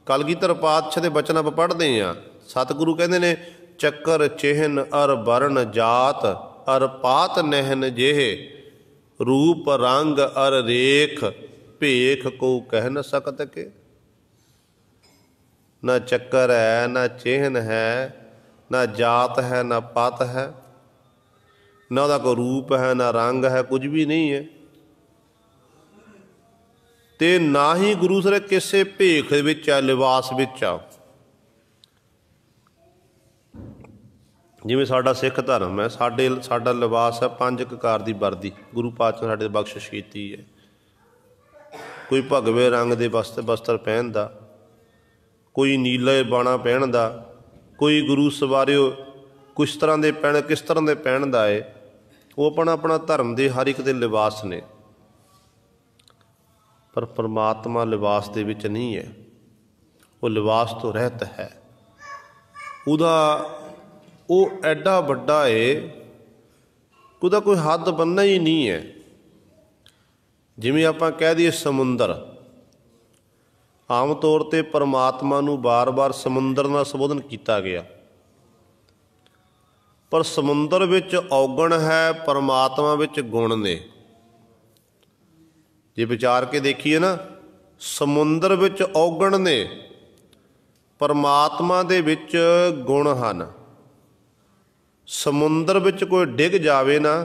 ਕਲਗੀਧਰ ਪਾਤਸ਼ਾਹ ਦੇ ਬਚਨ ਆਪਾਂ ਪੜ੍ਹਦੇ ਹਾਂ, ਸਤਿਗੁਰੂ ਕਹਿੰਦੇ ਨੇ ਚੱਕਰ ਚਿਹਨ ਅਰ ਵਰਨ ਜਾਤ ਅਰ ਪਾਤ ਨਹਿਨ ਜਿਹੇ, ਰੂਪ ਰੰਗ ਅਰ ਰੇਖ ਭੇਖ ਕੋ ਕਹਿ ਨ ਸਕਤ ਕੇ। ਨਾ ਚੱਕਰ ਹੈ, ਨਾ ਚਿਹਨ ਹੈ, ਨਾ ਜਾਤ ਹੈ, ਨਾ ਪਤ ਹੈ, ਨਾ ਉਹਦਾ ਕੋਈ ਰੂਪ ਹੈ, ਨਾ ਰੰਗ ਹੈ, ਕੁਝ ਵੀ ਨਹੀਂ ਹੈ। ਅਤੇ ਨਾ ਹੀ ਗੁਰੂ ਸਰ ਕਿਸੇ ਭੇਖ ਵਿੱਚ ਆ, ਲਿਬਾਸ ਵਿੱਚ ਆ। ਜਿਵੇਂ ਸਾਡਾ ਸਿੱਖ ਧਰਮ ਹੈ, ਸਾਡਾ ਲਿਬਾਸ ਹੈ 5 ਕਕਾਰ ਦੀ ਵਰਦੀ, ਗੁਰੂ ਪਾਤਸ਼ਾਹ ਸਾਡੇ ਬਖਸ਼ਿਸ਼ ਕੀਤੀ ਹੈ। ਕੋਈ ਭਗਵੇ ਰੰਗ ਦੇ ਵਸਤਰ ਪਹਿਨਦਾ, ਕੋਈ ਨੀਲੇ ਬਾਣਾ ਪਹਿਨਦਾ, ਕੋਈ ਗੁਰੂ ਸਵਾਰਿਓ ਕਿਸ ਤਰ੍ਹਾਂ ਦੇ ਪਹਿਨਦਾ ਹੈ। ਉਹ ਆਪਣਾ ਧਰਮ ਦੇ ਹਰ ਇੱਕ ਦੇ ਲਿਬਾਸ ਨੇ, ਪਰ ਪਰਮਾਤਮਾ ਲਿਬਾਸ ਦੇ ਵਿੱਚ ਨਹੀਂ ਹੈ, ਉਹ ਲਿਬਾਸ ਤੋਂ ਰਹਿਤ ਹੈ। ਉਹ ਐਡਾ ਵੱਡਾ ਹੈ, ਉਹਦਾ ਕੋਈ ਹੱਦ ਬੰਨ੍ਹਣਾ ਹੀ ਨਹੀਂ ਹੈ। ਜਿਵੇਂ ਆਪਾਂ ਕਹਿ ਦਈਏ ਸਮੁੰਦਰ, ਆਮ ਤੌਰ 'ਤੇ ਪਰਮਾਤਮਾ ਨੂੰ ਵਾਰ-ਵਾਰ ਸਮੁੰਦਰ ਨਾਲ ਸੰਬੋਧਨ ਕੀਤਾ ਗਿਆ। पर समुंदर विच औगण है, परमात्मा विच गुण ने। जे विचार के देखिए ना, समुंदर विच औगण ने, परमात्मा दे विच गुण हन। समुंदर विच कोई डिग जावे ना,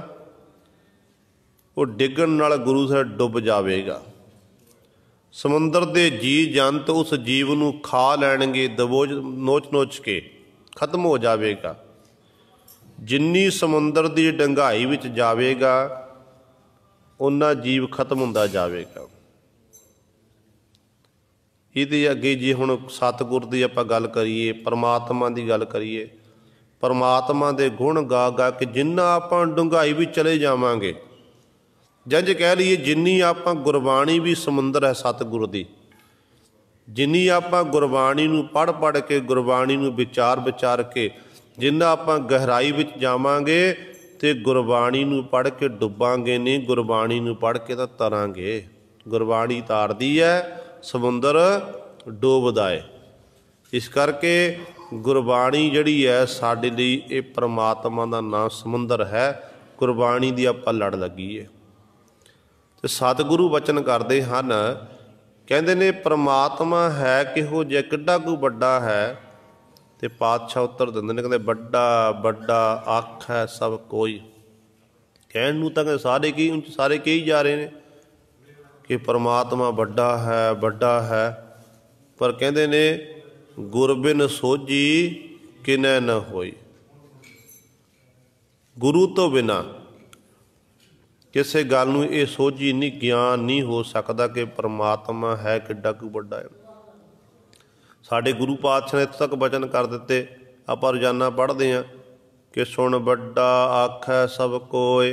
वो डिगण नाल गुरु साहिब डुब जावेगा। समुंदर दे जी जंत उस जीव नूं खा लैणगे, दबोच नोच नोच के खत्म हो जावेगा। जिन्नी समुंदर की डंगाई विच जावेगा उन्ना जीव खत्म हुंदा जावेगा। इहदे अगे जे हुण सतगुर की आपां गल करिए, परमात्मा की गल करिए, परमात्मा दे गुण गा गा के जिन्ना आपां डूंघाई भी चले जावांगे, जंज कह लीए जिन्नी आपां गुरबाणी भी समुंदर है सतगुर दी, जिन्नी आपां गुरबाणी नूं पढ़ पढ़ के, गुरबाणी नूं विचार विचार के जिन्ना आपां गहराई विच जावांगे ते गुरबाणी नूं पढ़ के डुबांगे नहीं, गुरबाणी नूं पढ़ के तां तरांगे। गुरबाणी तारदी है, समुंदर डोबदा है। इस करके गुरबाणी जिहड़ी है साडे लई इह परमात्मा दा नाम समुंदर है। गुरबाणी दी आपां लड़ लगीए। ते सतगुरु वचन करदे हन, कहंदे ने परमात्मा है किहो जिहा, किड्डा कोई वड्डा है। ते पातशाह उत्तर दिंदे ने, कहंदे बड्डा बड्डा आखै सब कोई। कहण नूं तां सारे कही जा रहे ने कि परमात्मा बड्डा है, पर कहंदे ने गुर बिन सोझी किनै न होई। गुरु तो बिना किसी गल नूं इह सोझी नहीं, ज्ञान नहीं हो सकता कि परमात्मा है किड्डा कोई वड्डा है। साडे गुरु पातशाह ने इत्थों तक वचन कर दिते, आपां रोजाना पढ़ते हैं कि सुन बड्डा आखै सब कोय,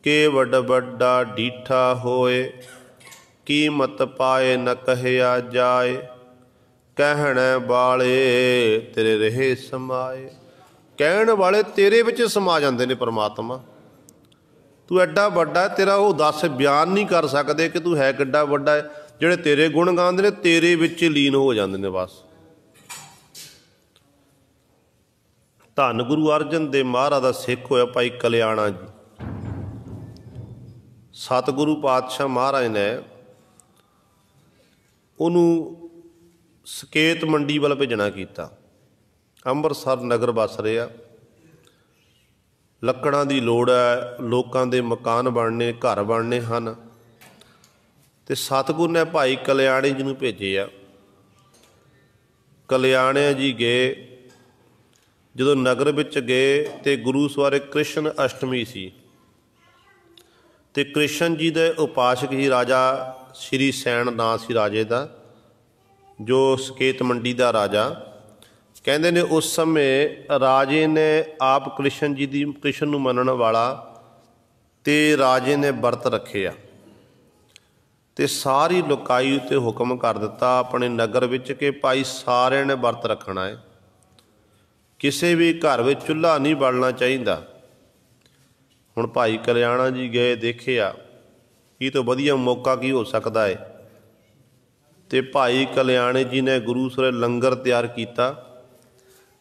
के वड बड्डा डीठा होए, कीमत पाए न कहया जाए, कहण वाले तेरे रहे समाए। कहण वाले तेरे विच समा जाते ने। परमात्मा तू एडा वड्डा है, तेरा वो दस बयान नहीं कर सकते कि तू है किड्डा वड्डा है। जिहड़े तेरे गुण गांदे ने तेरे विच लीन हो जाते ने बस। धन गुरु अर्जन देव महाराज दा सिख होया भाई कल्याणा जी। सतगुरु पातशाह महाराज ने उन्होंने सकेत मंडी वाल भेजना किया। अंमृतसर नगर बस रहा, लकड़ां दी लोड़ है, लोकां दे मकान बनने, घर बनने हैं। तो सतगुर ने भाई कल्याणे जी नूं भेजे आ। कल्याणे जी गए, जदों नगर विच गए तो गुरु सवारे कृष्ण अष्टमी सी, ते कृष्ण जी दे उपासक ही राजा श्री सैन नां सी राजे दा, जो सकेत मंडी दा राजा। कहंदे ने उस समय राजे ने आप कृष्ण जी दी, कृष्ण नूं मनण वाला, ते राजे ने व्रत रखे आ, ते सारी लोकाई उत्ते हुक्म कर दिता अपने नगर विच कि भाई सारिਆਂ ने व्रत रखना है, किसी भी घर में चुल्हा नहीं बलना चाहिए। हुण भाई कल्याणा जी गए, देखिया ये तो वधिया मौका की हो सकता है। तो भाई कल्याणे जी ने गुरु सरे लंगर तैयार किया।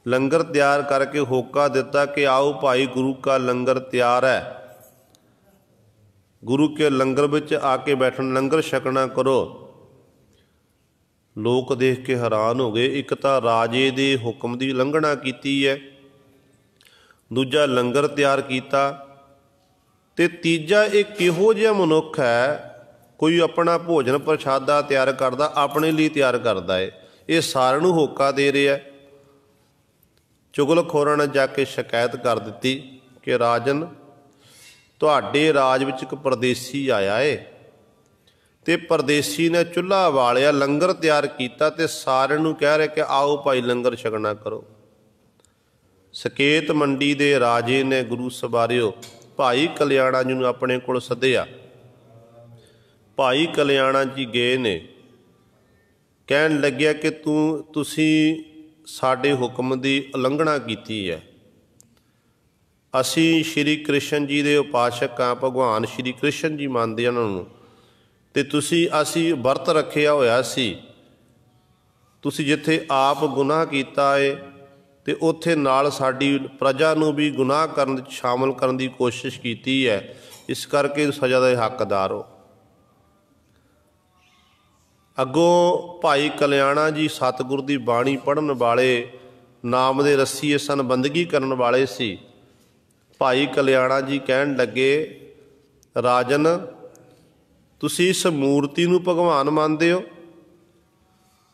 लंगर तैयार करके होका दिता कि आओ भाई गुरु का लंगर तैयार है, गुरु के लंगर विच आके बैठन, लंगर छकना करो। लोग देख के हैरान हो गए। एक तो राजे दे हुक्म की उलंघना की है, दूजा लंगर तैयार किया, ते तीजा एक किहो जिहा मनुख है, कोई अपना भोजन प्रशादा तैयार करता, अपने लिए तैयार करता है, ये सारिਆਂ ਨੂੰ होका दे रहा है। चुगलखोरां ने जाके शिकायत कर दी कि राजन तुहाडे राज विच एक परदेसी आया है, ते परदेसी ने चुल्हा बालिया, लंगर तैयार किया, ते सारिਆਂ ਨੂੰ कह रहे कि आओ भाई लंगर छकना करो। सकेत मंडी दे राजे ने गुरु सवारियो भाई कल्याणा जी नूं अपने कोल सद्दिया। भाई कल्याणा जी गए ने, कहन लग्या कि तुसी साडे हुक्म की उलंघना की है। असी श्री कृष्ण जी दे उपासक हाँ, भगवान श्री कृष्ण जी मानते उन्होंने, ते तुसी असी व्रत रखिया होया सी, तुसी जिथे आप गुनाह कीता है ਤੇ ਉੱਥੇ ਨਾਲ ਸਾਡੀ ਪ੍ਰਜਾ ਨੂੰ ਵੀ ਗੁਨਾਹ ਕਰਨ ਸ਼ਾਮਲ ਕਰਨ ਦੀ ਕੋਸ਼ਿਸ਼ ਕੀਤੀ ਹੈ। ਇਸ ਕਰਕੇ ਸਜ਼ਾ ਦੇ ਹੱਕਦਾਰ ਹੋ। ਅੱਗੋਂ ਭਾਈ ਕਲਿਆਣਾ ਜੀ ਸਤਿਗੁਰ ਦੀ ਬਾਣੀ ਪੜ੍ਹਨ ਵਾਲੇ, ਨਾਮ ਦੇ ਰੱਸੀਏ ਸਨ, ਬੰਦਗੀ ਕਰਨ ਵਾਲੇ ਸੀ। ਭਾਈ ਕਲਿਆਣਾ ਜੀ ਕਹਿਣ ਲੱਗੇ, ਰਾਜਨ ਤੁਸੀਂ ਇਸ ਮੂਰਤੀ ਨੂੰ ਭਗਵਾਨ ਮੰਨਦੇ ਹੋ?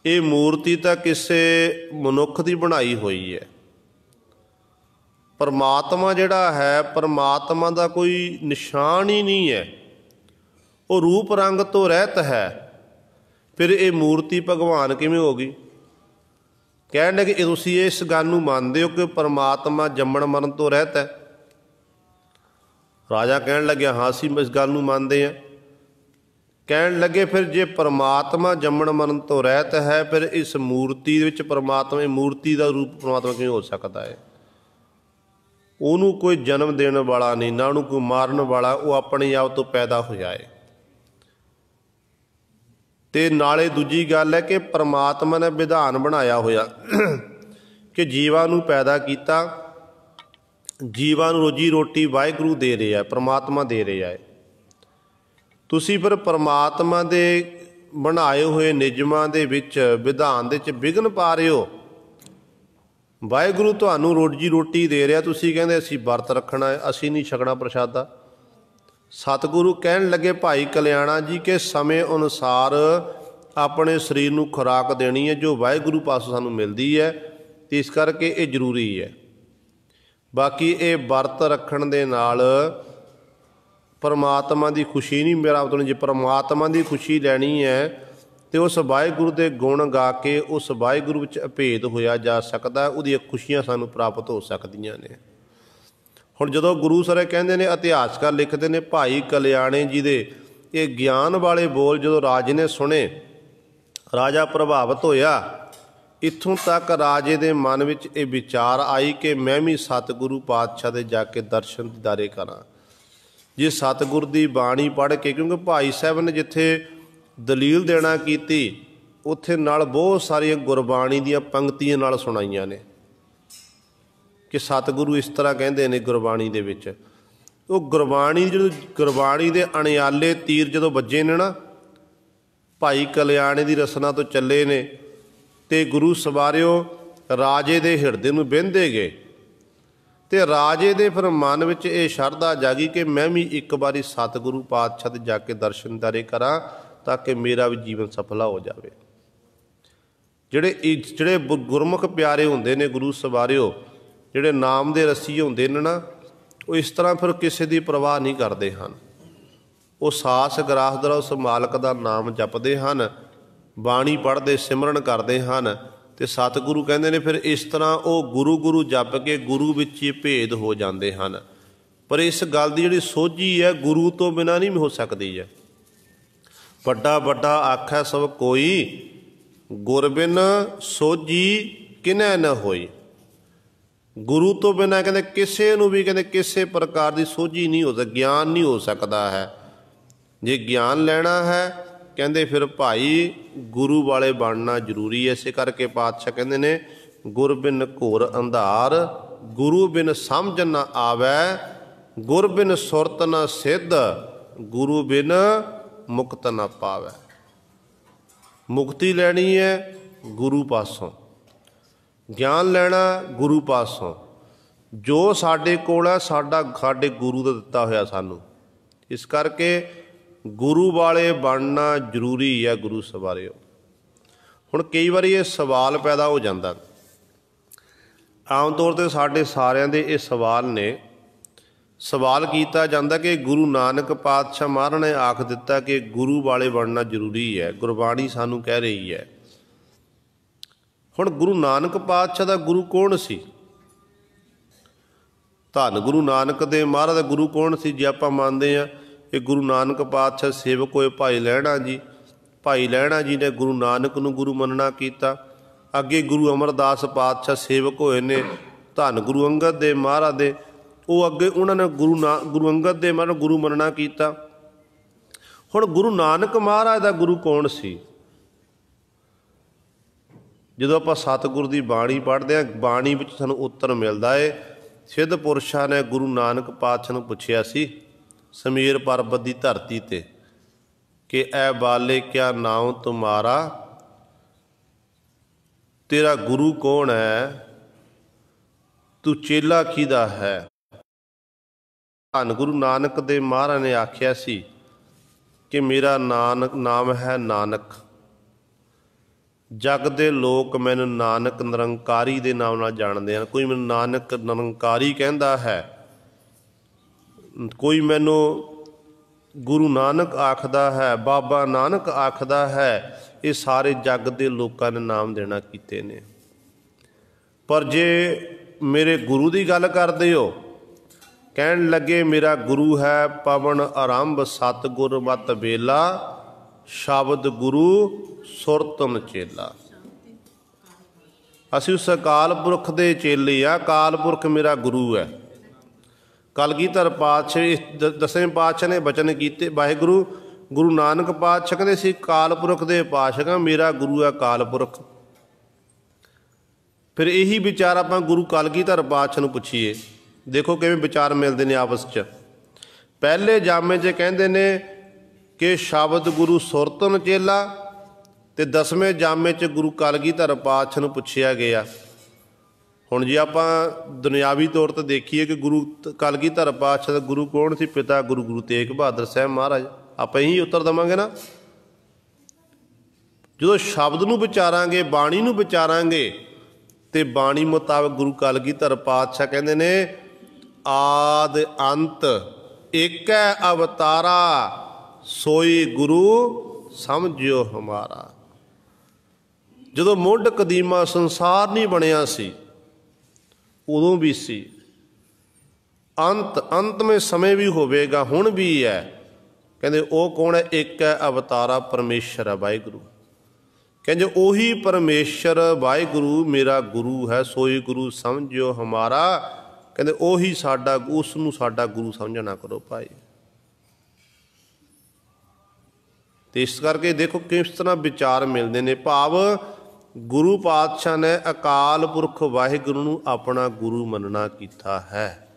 ਇਹ ਮੂਰਤੀ ਤਾਂ ਕਿਸੇ ਮਨੁੱਖ ਦੀ ਬਣਾਈ ਹੋਈ ਹੈ। ਪਰਮਾਤਮਾ ਜਿਹੜਾ ਹੈ, ਪਰਮਾਤਮਾ ਦਾ ਕੋਈ ਨਿਸ਼ਾਨ ਹੀ ਨਹੀਂ ਹੈ, ਉਹ ਰੂਪ ਰੰਗ ਤੋਂ ਰਹਿਤ ਹੈ। ਫਿਰ ਇਹ ਮੂਰਤੀ ਭਗਵਾਨ ਕਿਵੇਂ ਹੋ ਗਈ? ਕਹਿਣ ਲੱਗੇ ਤੁਸੀਂ ਇਸ ਗੱਲ ਨੂੰ ਮੰਨਦੇ ਹੋ ਕਿ ਪਰਮਾਤਮਾ ਜੰਮਣ ਮਰਨ ਤੋਂ ਰਹਿਤ ਹੈ? ਰਾਜਾ ਕਹਿਣ ਲੱਗਿਆ, ਹਾਂ ਅਸੀਂ ਇਸ ਗੱਲ ਨੂੰ ਮੰਨਦੇ ਹਾਂ। ਕਹਿਣ ਲੱਗੇ ਫਿਰ ਜੇ ਪਰਮਾਤਮਾ ਜੰਮਣ ਮਰਨ ਤੋਂ ਰਹਿਤ ਹੈ, ਫਿਰ ਇਸ ਮੂਰਤੀ ਦੇ ਵਿੱਚ ਪਰਮਾਤਮਾ, ਮੂਰਤੀ ਦਾ ਰੂਪ ਪਰਮਾਤਮਾ ਕਿਵੇਂ ਹੋ ਸਕਦਾ ਹੈ? ਉਹਨੂੰ ਕੋਈ ਜਨਮ ਦੇਣ ਵਾਲਾ ਨਹੀਂ, ਨਾ ਉਹਨੂੰ ਕੋਈ ਮਾਰਨ ਵਾਲਾ, ਉਹ ਆਪਣੇ ਆਪ ਤੋਂ ਪੈਦਾ ਹੋਇਆ ਹੈ। ਤੇ ਨਾਲੇ ਦੂਜੀ ਗੱਲ ਹੈ ਕਿ ਪਰਮਾਤਮਾ ਨੇ ਵਿਧਾਨ ਬਣਾਇਆ ਹੋਇਆ ਕਿ ਜੀਵਾਂ ਨੂੰ ਪੈਦਾ ਕੀਤਾ, ਜੀਵਾਂ ਨੂੰ ਰੋਜੀ ਰੋਟੀ ਵਾਹਿਗੁਰੂ ਦੇ ਰਿਹਾ, ਪਰਮਾਤਮਾ ਦੇ ਰਿਹਾ ਹੈ। ਤੁਸੀਂ ਫਿਰ ਪਰਮਾਤਮਾ ਦੇ ਬਣਾਏ ਹੋਏ ਨਿਯਮਾਂ ਦੇ ਵਿੱਚ, ਵਿਧਾਨ ਦੇ ਵਿੱਚ ਵਿਘਨ ਪਾ ਰਹੇ ਹੋ। ਵਾਹਿਗੁਰੂ ਤੁਹਾਨੂੰ ਰੋਜੀ ਰੋਟੀ ਦੇ ਰਿਹਾ, ਤੁਸੀਂ ਕਹਿੰਦੇ ਅਸੀਂ ਵਰਤ ਰੱਖਣਾ ਹੈ, ਅਸੀਂ ਨਹੀਂ ਛਕਣਾ ਪ੍ਰਸ਼ਾਦਾ। ਸਤਿਗੁਰੂ ਕਹਿਣ ਲੱਗੇ ਭਾਈ ਕਲਿਆਣਾ ਜੀ ਕਿ ਸਮੇਂ ਅਨੁਸਾਰ ਆਪਣੇ ਸਰੀਰ ਨੂੰ ਖੁਰਾਕ ਦੇਣੀ ਹੈ ਜੋ ਵਾਹਿਗੁਰੂ ਪਾਸੋਂ ਸਾਨੂੰ ਮਿਲਦੀ ਹੈ, ਅਤੇ ਇਸ ਕਰਕੇ ਇਹ ਜ਼ਰੂਰੀ ਹੈ। ਬਾਕੀ ਇਹ ਵਰਤ ਰੱਖਣ ਦੇ ਨਾਲ ਪਰਮਾਤਮਾ ਦੀ ਖੁਸ਼ੀ ਨਹੀਂ ਪ੍ਰਾਪਤ ਹੋਣੀ। ਜੇ ਪਰਮਾਤਮਾ ਦੀ ਖੁਸ਼ੀ ਲੈਣੀ ਹੈ ਅਤੇ ਉਸ ਵਾਹਿਗੁਰੂ ਦੇ ਗੁਣ ਗਾ ਕੇ ਉਸ ਵਾਹਿਗੁਰੂ ਵਿੱਚ ਅਭੇਦ ਹੋਇਆ ਜਾ ਸਕਦਾ, ਉਹਦੀਆਂ ਖੁਸ਼ੀਆਂ ਸਾਨੂੰ ਪ੍ਰਾਪਤ ਹੋ ਸਕਦੀਆਂ ਨੇ। ਹੁਣ ਜਦੋਂ ਗੁਰੂ ਸਾਹਿਬ ਕਹਿੰਦੇ ਨੇ, ਇਤਿਹਾਸਕਾਰ ਲਿਖਦੇ ਨੇ, ਭਾਈ ਕਲਿਆਣੇ ਜੀ ਦੇ ਇਹ ਗਿਆਨ ਵਾਲੇ ਬੋਲ ਜਦੋਂ ਰਾਜੇ ਨੇ ਸੁਣੇ, ਰਾਜਾ ਪ੍ਰਭਾਵਿਤ ਹੋਇਆ। ਇੱਥੋਂ ਤੱਕ ਰਾਜੇ ਦੇ ਮਨ ਵਿੱਚ ਇਹ ਵਿਚਾਰ ਆਈ ਕਿ ਮੈਂ ਵੀ ਸਤਿਗੁਰੂ ਪਾਤਸ਼ਾਹ ਦੇ ਜਾ ਕੇ ਦਰਸ਼ਨ ਦੀਦਾਰੇ ਕਰਾਂ। ਜੇ ਸਤਿਗੁਰ ਦੀ ਬਾਣੀ ਪੜ੍ਹ ਕੇ, ਕਿਉਂਕਿ ਭਾਈ ਸਾਹਿਬ ਨੇ ਜਿੱਥੇ ਦਲੀਲ ਦੇਣਾ ਕੀਤੀ, ਉੱਥੇ ਨਾਲ ਬਹੁਤ ਸਾਰੀਆਂ ਗੁਰਬਾਣੀ ਦੀਆਂ ਪੰਕਤੀਆਂ ਨਾਲ ਸੁਣਾਈਆਂ ਨੇ ਕਿ ਸਤਿਗੁਰੂ ਇਸ ਤਰ੍ਹਾਂ ਕਹਿੰਦੇ ਨੇ ਗੁਰਬਾਣੀ ਦੇ ਵਿੱਚ। ਉਹ ਗੁਰਬਾਣੀ, ਜਦੋਂ ਗੁਰਬਾਣੀ ਦੇ ਅਣਿਆਲੇ ਤੀਰ ਜਦੋਂ ਵੱਜੇ ਨੇ ਨਾ, ਭਾਈ ਕਲਿਆਣੇ ਦੀ ਰਸਨਾ ਤੋਂ ਚੱਲੇ ਨੇ, ਅਤੇ ਗੁਰੂ ਸਵਾਰਿਓ ਰਾਜੇ ਦੇ ਹਿਰਦੇ ਨੂੰ ਵਹਿੰਦੇ ਗਏ। ਅਤੇ ਰਾਜੇ ਦੇ ਫਿਰ ਮਨ ਵਿੱਚ ਇਹ ਸ਼ਰਧਾ ਜਾਗੀ ਕਿ ਮੈਂ ਵੀ ਇੱਕ ਵਾਰੀ ਸਤਿਗੁਰੂ ਪਾਤਸ਼ਾਹ ਦੇ ਜਾ ਕੇ ਦਰਸ਼ਨ ਦੀਦਾਰੇ ਕਰਾਂ, ਤਾਂ ਕਿ ਮੇਰਾ ਵੀ ਜੀਵਨ ਸਫਲਾ ਹੋ ਜਾਵੇ। ਜਿਹੜੇ ਗੁਰਮੁਖ ਪਿਆਰੇ ਹੁੰਦੇ ਨੇ, ਗੁਰੂ ਸਵਾਰਿਓ, ਜਿਹੜੇ ਨਾਮ ਦੇ ਰੱਸੀ ਹੁੰਦੇ ਨੇ ਨਾ, ਉਹ ਇਸ ਤਰ੍ਹਾਂ ਫਿਰ ਕਿਸੇ ਦੀ ਪਰਵਾਹ ਨਹੀਂ ਕਰਦੇ ਹਨ। ਉਹ ਸਾਸ ਗਰਾਸ ਦਾ ਉਸ ਮਾਲਕ ਦਾ ਨਾਮ ਜਪਦੇ ਹਨ, ਬਾਣੀ ਪੜ੍ਹਦੇ, ਸਿਮਰਨ ਕਰਦੇ ਹਨ। ਅਤੇ ਸਤਿਗੁਰੂ ਕਹਿੰਦੇ ਨੇ ਫਿਰ ਇਸ ਤਰ੍ਹਾਂ ਉਹ ਗੁਰੂ ਗੁਰੂ ਜਪ ਕੇ ਗੁਰੂ ਵਿੱਚ ਹੀ ਭੇਦ ਹੋ ਜਾਂਦੇ ਹਨ। ਪਰ ਇਸ ਗੱਲ ਦੀ ਜਿਹੜੀ ਸੋਝੀ ਹੈ, ਗੁਰੂ ਤੋਂ ਬਿਨਾਂ ਨਹੀਂ ਹੋ ਸਕਦੀ ਹੈ। ਵੱਡਾ ਵੱਡਾ ਆਖੈ ਸਭ ਕੋਈ, ਗੁਰ ਬਿਨ ਸੋਝੀ ਕਿਨੈ ਨ ਹੋਈ। ਗੁਰੂ ਤੋਂ ਬਿਨਾਂ ਕਹਿੰਦੇ ਕਿਸੇ ਨੂੰ ਵੀ, ਕਹਿੰਦੇ ਕਿਸੇ ਪ੍ਰਕਾਰ ਦੀ ਸੋਝੀ ਨਹੀਂ ਹੋ ਸਕਦੀ, ਗਿਆਨ ਨਹੀਂ ਹੋ ਸਕਦਾ ਹੈ। ਜੇ ਗਿਆਨ ਲੈਣਾ ਹੈ, ਕਹਿੰਦੇ ਫਿਰ ਭਾਈ ਗੁਰੂ ਵਾਲੇ ਬਣਨਾ ਜ਼ਰੂਰੀ ਹੈ। ਇਸੇ ਕਰਕੇ ਪਾਤਸ਼ਾਹ ਕਹਿੰਦੇ ਨੇ, ਗੁਰ ਬਿਨ ਘੋਰ ਅੰਧਾਰ, ਗੁਰੂ ਬਿਨ ਸਮਝ ਨ ਆਵੈ, ਗੁਰ ਬਿਨ ਸੁਰਤ ਨ ਸਿੱਧ, ਗੁਰੂ ਬਿਨ ਮੁਕਤ ਨ ਪਾਵੈ। ਮੁਕਤੀ ਲੈਣੀ ਹੈ ਗੁਰੂ ਪਾਸੋਂ, ਗਿਆਨ ਲੈਣਾ ਗੁਰੂ ਪਾਸੋਂ। ਜੋ ਸਾਡੇ ਕੋਲ ਹੈ ਸਾਡੇ ਗੁਰੂ ਦਾ ਦਿੱਤਾ ਹੋਇਆ ਸਾਨੂੰ। ਇਸ ਕਰਕੇ ਗੁਰੂ ਵਾਲੇ ਬਣਨਾ ਜ਼ਰੂਰੀ ਹੈ ਗੁਰੂ ਸਵਾਰਿਓ। ਹੁਣ ਕਈ ਵਾਰੀ ਇਹ ਸਵਾਲ ਪੈਦਾ ਹੋ ਜਾਂਦਾ, ਆਮ ਤੌਰ 'ਤੇ ਸਾਡੇ ਸਾਰਿਆਂ ਦੇ ਇਹ ਸਵਾਲ ਨੇ। ਸਵਾਲ ਕੀਤਾ ਜਾਂਦਾ ਕਿ ਗੁਰੂ ਨਾਨਕ ਪਾਤਸ਼ਾਹ ਮਹਾਰਾਜ ਨੇ ਆਖ ਦਿੱਤਾ ਕਿ ਗੁਰੂ ਵਾਲੇ ਬਣਨਾ ਜ਼ਰੂਰੀ ਹੈ, ਗੁਰਬਾਣੀ ਸਾਨੂੰ ਕਹਿ ਰਹੀ ਹੈ। ਹੁਣ ਗੁਰੂ ਨਾਨਕ ਪਾਤਸ਼ਾਹ ਦਾ ਗੁਰੂ ਕੌਣ ਸੀ? ਧੰਨ ਗੁਰੂ ਨਾਨਕ ਦੇ ਮਹਾਰਾਜ ਦਾ ਗੁਰੂ ਕੌਣ ਸੀ? ਜੇ ਆਪਾਂ ਮੰਨਦੇ ਹਾਂ ਇਹ ਗੁਰੂ ਨਾਨਕ ਪਾਤਸ਼ਾਹ ਸੇਵਕ ਹੋਏ ਭਾਈ ਲਹਿਣਾ ਜੀ, ਭਾਈ ਲਹਿਣਾ ਜੀ ਨੇ ਗੁਰੂ ਨਾਨਕ ਨੂੰ ਗੁਰੂ ਮੰਨਣਾ ਕੀਤਾ। ਅੱਗੇ ਗੁਰੂ ਅਮਰਦਾਸ ਪਾਤਸ਼ਾਹ ਸੇਵਕ ਹੋਏ ਨੇ ਧੰਨ ਗੁਰੂ ਅੰਗਦ ਦੇ ਮਹਾਰਾਜ ਦੇ, ਉਹ ਅੱਗੇ ਉਹਨਾਂ ਨੇ ਗੁਰੂ ਅੰਗਦ ਦੇ ਮਹਾਰਾਜ ਗੁਰੂ ਮੰਨਣਾ ਕੀਤਾ। ਹੁਣ ਗੁਰੂ ਨਾਨਕ ਮਹਾਰਾਜ ਦਾ ਗੁਰੂ ਕੌਣ ਸੀ? ਜਦੋਂ ਆਪਾਂ ਸਤਿਗੁਰ ਦੀ ਬਾਣੀ ਪੜ੍ਹਦੇ ਹਾਂ, ਬਾਣੀ ਵਿੱਚ ਸਾਨੂੰ ਉੱਤਰ ਮਿਲਦਾ ਹੈ। ਸਿੱਧ ਪੁਰਸ਼ਾਂ ਨੇ ਗੁਰੂ ਨਾਨਕ ਪਾਤਸ਼ਾਹ ਨੂੰ ਪੁੱਛਿਆ ਸੀ ਸਮੀਰ ਪਰਬਤ ਦੀ ਧਰਤੀ 'ਤੇ ਕਿ ਐ ਬਾਲੇ ਕਿਆ ਨਾਮ ਤੁਮਾਰਾ, ਤੇਰਾ ਗੁਰੂ ਕੌਣ ਹੈ, ਤੂੰ ਚੇਲਾ ਕਿਹਦਾ ਹੈ। ਧੰਨ ਗੁਰੂ ਨਾਨਕ ਦੇ ਮਹਾਰਾਜ ਨੇ ਆਖਿਆ ਸੀ ਕਿ ਮੇਰਾ ਨਾਮ ਹੈ ਨਾਨਕ, ਜਗ ਦੇ ਲੋਕ ਮੈਨੂੰ ਨਾਨਕ ਨਿਰੰਕਾਰੀ ਦੇ ਨਾਮ ਨਾਲ ਜਾਣਦੇ ਹਨ। ਕੋਈ ਮੈਨੂੰ ਨਾਨਕ ਨਿਰੰਕਾਰੀ ਕਹਿੰਦਾ ਹੈ, ਕੋਈ ਮੈਨੂੰ ਗੁਰੂ ਨਾਨਕ ਆਖਦਾ ਹੈ, ਬਾਬਾ ਨਾਨਕ ਆਖਦਾ ਹੈ। ਇਹ ਸਾਰੇ ਜਗ ਦੇ ਲੋਕਾਂ ਨੇ ਨਾਮ ਦੇਣਾ ਕੀਤੇ ਨੇ। ਪਰ ਜੇ ਮੇਰੇ ਗੁਰੂ ਦੀ ਗੱਲ ਕਰਦੇ ਹੋ, ਕਹਿਣ ਲੱਗੇ ਮੇਰਾ ਗੁਰੂ ਹੈ ਪਵਨ ਆਰੰਭ ਸਤਿਗੁਰ ਮਤ ਵੇਲਾ, ਸ਼ਬਦ ਗੁਰੂ ਸੁਰਤਮ ਚੇਲਾ। ਅਸੀਂ ਉਸ ਅਕਾਲ ਪੁਰਖ ਦੇ ਚੇਲੇ ਆ, ਅਕਾਲ ਪੁਰਖ ਮੇਰਾ ਗੁਰੂ ਹੈ। ਕਲਗੀਧਰ ਪਾਤਸ਼ਾਹ ਦਸਵੇਂ ਪਾਤਸ਼ਾਹ ਨੇ ਬਚਨ ਕੀਤੇ, ਵਾਹਿਗੁਰੂ ਗੁਰੂ ਨਾਨਕ ਪਾਤਸ਼ਾਹ ਕਹਿੰਦੇ ਸੀ ਅਕਾਲ ਪੁਰਖ ਦੇ ਪਾਤਸ਼ਾਹ, ਮੇਰਾ ਗੁਰੂ ਹੈ ਅਕਾਲ ਪੁਰਖ। ਫਿਰ ਇਹੀ ਵਿਚਾਰ ਆਪਾਂ ਗੁਰੂ ਕਲਗੀਧਰ ਪਾਤਸ਼ਾਹ ਨੂੰ ਪੁੱਛੀਏ, ਦੇਖੋ ਕਿਵੇਂ ਵਿਚਾਰ ਮਿਲਦੇ ਨੇ ਆਪਸ 'ਚ। ਪਹਿਲੇ ਜਾਮੇ 'ਚ ਕਹਿੰਦੇ ਨੇ ਕਿ ਸ਼ਬਦ ਗੁਰੂ ਸੁਰਤਨ ਚੇਲਾ, ਅਤੇ ਦਸਵੇਂ ਜਾਮੇ 'ਚ ਗੁਰੂ ਕਲਗੀਧਰ ਪਾਤਸ਼ਾਹ ਨੂੰ ਪੁੱਛਿਆ ਗਿਆ। ਹੁਣ ਜੇ ਆਪਾਂ ਦੁਨਿਆਵੀ ਤੌਰ 'ਤੇ ਦੇਖੀਏ ਕਿ ਗੁਰੂ ਕਲਗੀਧਰ ਪਾਤਸ਼ਾਹ ਦਾ ਗੁਰੂ ਕੌਣ ਸੀ, ਪਿਤਾ ਗੁਰੂ ਤੇਗ ਬਹਾਦਰ ਸਾਹਿਬ ਮਹਾਰਾਜ, ਆਪਾਂ ਇਹੀ ਉੱਤਰ ਦੇਵਾਂਗੇ ਨਾ। ਜਦੋਂ ਸ਼ਬਦ ਨੂੰ ਵਿਚਾਰਾਂਗੇ, ਬਾਣੀ ਨੂੰ ਵਿਚਾਰਾਂਗੇ, ਅਤੇ ਬਾਣੀ ਮੁਤਾਬਕ ਗੁਰੂ ਕਲਗੀਧਰ ਪਾਤਸ਼ਾਹ ਕਹਿੰਦੇ ਨੇ ਆਦ ਅੰਤ ਏਕੈ ਅਵਤਾਰਾ, ਸੋਈ ਗੁਰੂ ਸਮਝਿਓ ਹਮਾਰਾ। ਜਦੋਂ ਮੁੱਢ ਕਦੀਮਾ ਸੰਸਾਰ ਨਹੀਂ ਬਣਿਆ ਸੀ, ਉਦੋਂ ਵੀ ਸੀ, ਅੰਤਮੇ ਸਮੇਂ ਵੀ ਹੋਵੇਗਾ, ਹੁਣ ਵੀ ਹੈ। ਕਹਿੰਦੇ ਉਹ ਕੌਣ ਹੈ, ਇੱਕ ਹੈ ਅਵਤਾਰਾ, ਪਰਮੇਸ਼ਰ ਹੈ ਵਾਹਿਗੁਰੂ। ਕਹਿੰਦੇ ਉਹੀ ਪਰਮੇਸ਼ਰ ਵਾਹਿਗੁਰੂ ਮੇਰਾ ਗੁਰੂ ਹੈ, ਸੋਈ ਗੁਰੂ ਸਮਝਿਓ ਹਮਾਰਾ। ਕਹਿੰਦੇ ਉਹੀ ਸਾਡਾ, ਉਸ ਨੂੰ ਸਾਡਾ ਗੁਰੂ ਸਮਝਣਾ ਕਰੋ ਭਾਈ। ਅਤੇ ਇਸ ਕਰਕੇ ਦੇਖੋ ਕਿਸ ਤਰ੍ਹਾਂ ਵਿਚਾਰ ਮਿਲਦੇ ਨੇ। ਭਾਵ ਗੁਰੂ ਪਾਤਸ਼ਾਹ ਨੇ ਅਕਾਲ ਪੁਰਖ ਵਾਹਿਗੁਰੂ ਨੂੰ ਆਪਣਾ ਗੁਰੂ ਮੰਨਣਾ ਕੀਤਾ ਹੈ।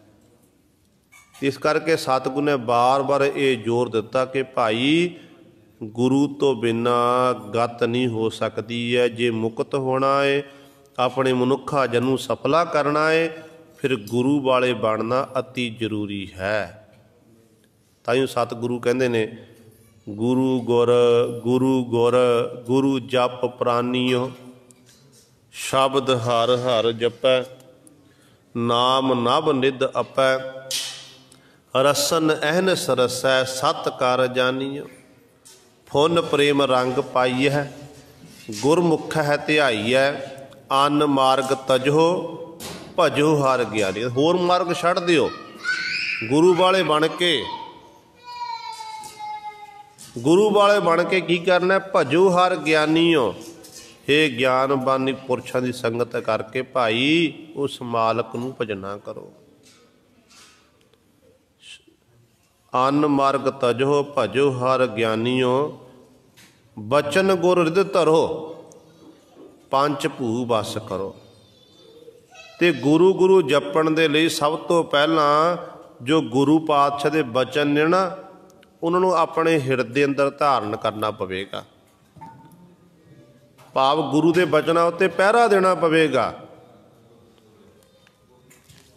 ਇਸ ਕਰਕੇ ਸਤਿਗੁਰ ਨੇ ਵਾਰ ਵਾਰ ਇਹ ਜ਼ੋਰ ਦਿੱਤਾ ਕਿ ਭਾਈ ਗੁਰੂ ਤੋਂ ਬਿਨਾਂ ਗਤ ਨਹੀਂ ਹੋ ਸਕਦੀ ਹੈ। ਜੇ ਮੁਕਤ ਹੋਣਾ ਹੈ, ਆਪਣੇ ਮਨੁੱਖਾ ਜਨ ਨੂੰ ਸਫਲਾ ਕਰਨਾ ਹੈ, ਫਿਰ ਗੁਰੂ ਵਾਲੇ ਬਣਨਾ ਅਤੀ ਜ਼ਰੂਰੀ ਹੈ। ਤਾਈਓ ਸਤਿਗੁਰੂ ਕਹਿੰਦੇ ਨੇ ਗੁਰੂ ਗੁਰ ਗੁਰੂ ਗੁਰ, ਗੁਰੂ ਜਪ ਪ੍ਰਾਨੀਓ, ਸ਼ਬਦ ਹਰ ਹਰ ਜਪੈ, ਨਾਮ ਨਭ ਨਿਧ ਆਪੈ, ਰਸਨ ਅਹਨਸ ਰਸੈ, ਸਤ ਕਰ ਜਾਨੀਓ, ਫੁਨ ਪ੍ਰੇਮ ਰੰਗ ਪਾਈਐ, ਗੁਰਮੁਖ ਹੈ ਧਿਆਈਐ, ਅਨ ਮਾਰਗ ਤਜੋ, ਭਜੋ ਹਰ ਗਿਆਨੀ। ਹੋਰ ਮਾਰਗ ਛੱਡ ਦਿਓ, ਗੁਰੂ ਵਾਲੇ ਬਣ ਕੇ, ਗੁਰੂ ਵਾਲੇ ਬਣ ਕੇ ਕੀ ਕਰਨਾ, ਭਜੋ ਹਰ ਗਿਆਨੀਓ। ਇਹ ਗਿਆਨਬਾਨੀ ਪੁਰਸ਼ਾਂ ਦੀ ਸੰਗਤ ਕਰਕੇ ਭਾਈ ਉਸ ਮਾਲਕ ਨੂੰ ਭਜਨਾ ਕਰੋ। ਅਨ ਮਾਰਗ ਤਜੋ, ਭਜੋ ਹਰ ਗਿਆਨੀਓ, ਬਚਨ ਗੁਰ ਰਿਦ ਧਰੋ, ਪੰਜ ਭੂ ਵਸ ਕਰੋ। ਅਤੇ ਗੁਰੂ ਗੁਰੂ ਜਪਣ ਦੇ ਲਈ ਸਭ ਤੋਂ ਪਹਿਲਾਂ ਜੋ ਗੁਰੂ ਪਾਤਸ਼ਾਹ ਦੇ ਬਚਨ ਨੇ ਨਾ, ਉਹਨਾਂ ਨੂੰ ਆਪਣੇ ਹਿਰਦੇ ਅੰਦਰ ਧਾਰਨ ਕਰਨਾ ਪਵੇਗਾ। ਭਾਵ ਗੁਰੂ ਦੇ ਬਚਨਾਂ ਉੱਤੇ ਪਹਿਰਾ ਦੇਣਾ ਪਵੇਗਾ।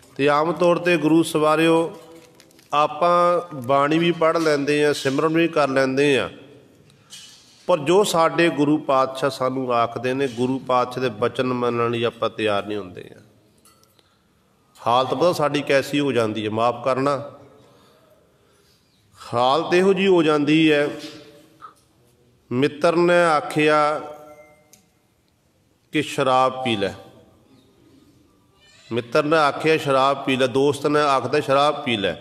ਅਤੇ ਆਮ ਤੌਰ 'ਤੇ ਗੁਰੂ ਸਵਾਰਿਓ ਆਪਾਂ ਬਾਣੀ ਵੀ ਪੜ੍ਹ ਲੈਂਦੇ ਹਾਂ, ਸਿਮਰਨ ਵੀ ਕਰ ਲੈਂਦੇ ਹਾਂ, ਪਰ ਜੋ ਸਾਡੇ ਗੁਰੂ ਪਾਤਸ਼ਾਹ ਸਾਨੂੰ ਆਖਦੇ ਨੇ, ਗੁਰੂ ਪਾਤਸ਼ਾਹ ਦੇ ਬਚਨ ਮੰਨਣ ਲਈ ਆਪਾਂ ਤਿਆਰ ਨਹੀਂ ਹੁੰਦੇ ਹਾਂ। ਹਾਲਤ ਪਤਾ ਸਾਡੀ ਕੈਸੀ ਹੋ ਜਾਂਦੀ ਹੈ, ਮਾਫ਼ ਕਰਨਾ, ਹਾਲਤ ਇਹੋ ਜਿਹੀ ਹੋ ਜਾਂਦੀ ਹੈ। ਮਿੱਤਰ ਨੇ ਆਖਿਆ ਕਿ ਸ਼ਰਾਬ ਪੀ ਲੈ, ਮਿੱਤਰ ਨੇ ਆਖਿਆ ਸ਼ਰਾਬ ਪੀ ਲੈ, ਦੋਸਤ ਨੇ ਆਖਦਾ ਸ਼ਰਾਬ ਪੀ ਲੈ।